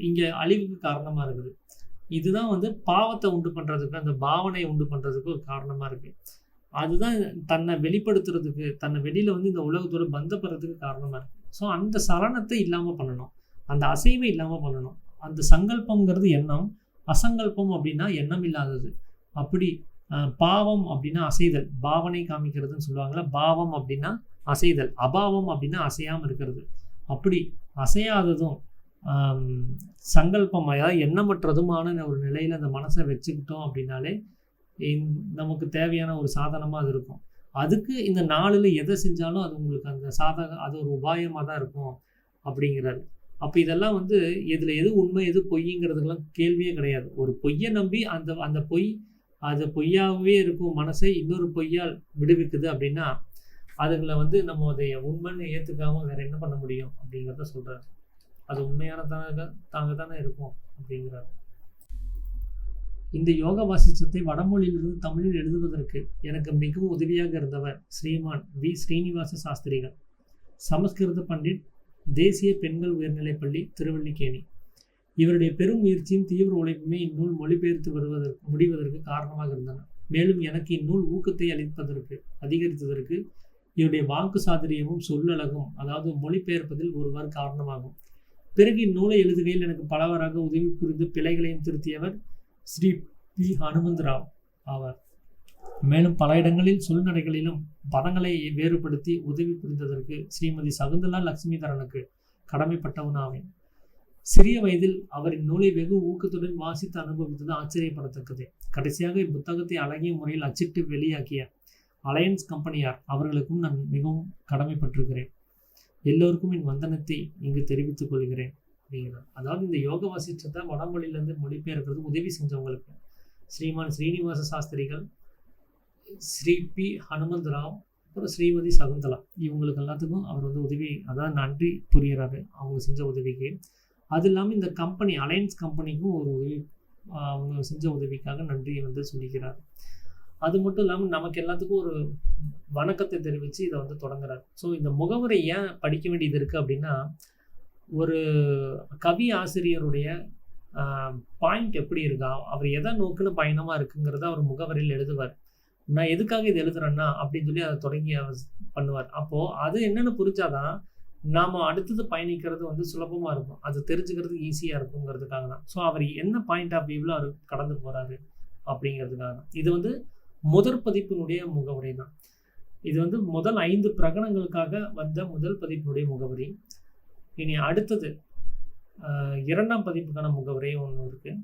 Speaker 1: இங்கே அழிவுக்கு காரணமாக இருக்குது. இதுதான் வந்து பாவத்தை உண்டு பண்ணுறதுக்கு, அந்த பாவனையை உண்டு பண்ணுறதுக்கு ஒரு காரணமாக இருக்குது. அதுதான் தன்னை வெளிப்படுத்துறதுக்கு, தன்னை வெளியில் வந்து இந்த உலகத்தோடு பந்தப்படுறதுக்கு காரணமாக இருக்குது. ஸோ அந்த சலனத்தை இல்லாமல் பண்ணணும், அந்த அசைவை இல்லாமல் பண்ணணும். அந்த சங்கல்பங்கிறது எண்ணம், அசங்கல்பம் அப்படின்னா எண்ணம் இல்லாதது. அப்படி பாவம் அப்படின்னா அசைதல், பாவனை காமிக்கிறதுன்னு சொல்லுவாங்களா, பாவம் அப்படின்னா அசைதல், அபாவம் அப்படின்னா அசையாமல் இருக்கிறது. அப்படி அசையாததும் சங்கல்பம், அதாவது எண்ணமற்றதுமான ஒரு நிலையில் அந்த மனசை வச்சுக்கிட்டோம் அப்படின்னாலே நமக்கு தேவையான ஒரு சாதனமாக அது இருக்கும். அதுக்கு இந்த 4ல் எதை செஞ்சாலும் அது உங்களுக்கு அந்த அது ஒரு உபாயமாக தான் இருக்கும் அப்படிங்கிறாரு. அப்போ இதெல்லாம் வந்து இதில் எது உண்மை எது பொய்ங்கிறதுக்கெல்லாம் கேள்வியே கிடையாது. ஒரு பொய்யை நம்பி அந்த பொய் அது பொய்யாகவே இருக்கும் மனசை இன்னொரு பொய்யால் விடுவிக்குது அப்படின்னா அதுகளை வந்து நம்ம அதை உண்மைன்னு ஏற்றுக்காம வேற என்ன பண்ண முடியும் அப்படிங்கிறத சொல்கிறார். அது உண்மையான தாங்க இருக்கும் அப்படிங்கிறார். இந்த யோக வாசிச்சத்தை வடமொழியிலிருந்து தமிழில் எழுதுவதற்கு எனக்கு மிகவும் உதவியாக இருந்தவர் ஸ்ரீமான் வி. ஸ்ரீனிவாச சாஸ்திரிகள், சமஸ்கிருத பண்டிட், தேசிய பெண்கள் உயர்நிலைப்பள்ளி, திருவல்லிக்கேணி. இவருடைய பெரும் முயற்சியும் தீவிர உழைப்புமே இந்நூல் மொழிபெயர்த்து முடிவதற்கு காரணமாக இருந்தன. மேலும் எனக்கு இந்நூல் ஊக்கத்தை அதிகரித்ததற்கு இவருடைய வாக்கு சாதுரியமும் சொல்லழகும், அதாவது மொழிபெயர்ப்பதில் ஒருவர் காரணமாகும். பிறகு இந்நூலை எழுதுகையில் எனக்கு பலவராக உதவி புரிந்து பிழைகளையும் திருத்தியவர் ஸ்ரீ பி. ஹனுமந்தராவ் ஆவார். மேலும் பல இடங்களில் சொல்நடைகளிலும் பதங்களை வேறுபடுத்தி உதவி புரிந்ததற்கு ஸ்ரீமதி சகுந்தலா லட்சுமிதரனுக்கு கடமைப்பட்டவனாவேன். சிறிய வயதில் அவர் இந்நூலை வெகு ஊக்கத்துடன் வாசித்து அனுபவித்தது ஆச்சரியப்படத்தக்கது. கடைசியாக இப்புத்தகத்தை அழகிய முறையில் அச்சிட்டு வெளியாக்கிய அலையன்ஸ் கம்பெனியார் அவர்களுக்கும் நான் மிகவும் கடமைப்பட்டிருக்கிறேன். எல்லோருக்கும் என் வந்தனத்தை இங்கு தெரிவித்துக் கொள்கிறேன் அப்படிங்கிறார். அதாவது இந்த யோக வசிஷ்டத்தை வடமொழியிலிருந்து மொழிபெயர்க்கிறது உதவி செஞ்சவங்களுக்கு ஸ்ரீமான் ஸ்ரீனிவாச சாஸ்திரிகள், ஸ்ரீ பி. ஹனுமந்தராவ், அப்புறம் ஸ்ரீமதி சகுந்தலா, இவங்களுக்கு எல்லாத்துக்கும் அவர் உதவி, அதாவது நன்றி புரிகிறாரு அவங்க செஞ்ச உதவிக்கு. அது இல்லாமல் இந்த கம்பெனி அலையன்ஸ் கம்பெனிக்கும் ஒரு உதவி, அவங்க செஞ்ச உதவிக்காக நன்றியை சொல்லிக்கிறார். அது மட்டும் இல்லாமல் நமக்கு எல்லாத்துக்கும் ஒரு வணக்கத்தை தெரிவித்து இதை தொடங்குறார். ஸோ இந்த முகவரை ஏன் படிக்க வேண்டியது இருக்குது அப்படின்னா, ஒரு கவி ஆசிரியருடைய பாயிண்ட் எப்படி இருக்கா, அவர் எதை நோக்குன்னு பயணமாக இருக்குங்கிறத அவர் முகவரியில் எழுதுவார். நான் எதுக்காக இது எழுதுறேன்னா அப்படின்னு சொல்லி அதை தொடங்கி பண்ணுவார். அப்போது அது என்னென்னு புரிஞ்சாதான் நாம் அடுத்தது பயணிக்கிறது சுலபமாக இருக்கும், அது தெரிஞ்சுக்கிறதுக்கு ஈஸியாக இருக்குங்கிறதுக்காக தான். ஸோ அவர் என்ன பாயிண்ட் ஆஃப் வியூவில் அவர் கடந்து போகிறாரு அப்படிங்கிறதுக்காக தான். இது முதற் பதிப்பினுடைய முகவரி தான். இது முதல் 5 பிரகடனங்களுக்காக வந்த முதல் பதிப்பினுடைய முகவரி. இனி அடுத்தது 2ஆம் பதிப்புக்கான முகவரி ஒன்று இருக்குது.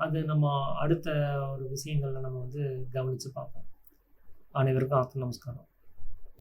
Speaker 1: அது நம்ம அடுத்த ஒரு விஷயங்களில் நம்ம கவனித்து பார்ப்போம். அனைவருக்கும் நமஸ்காரம்.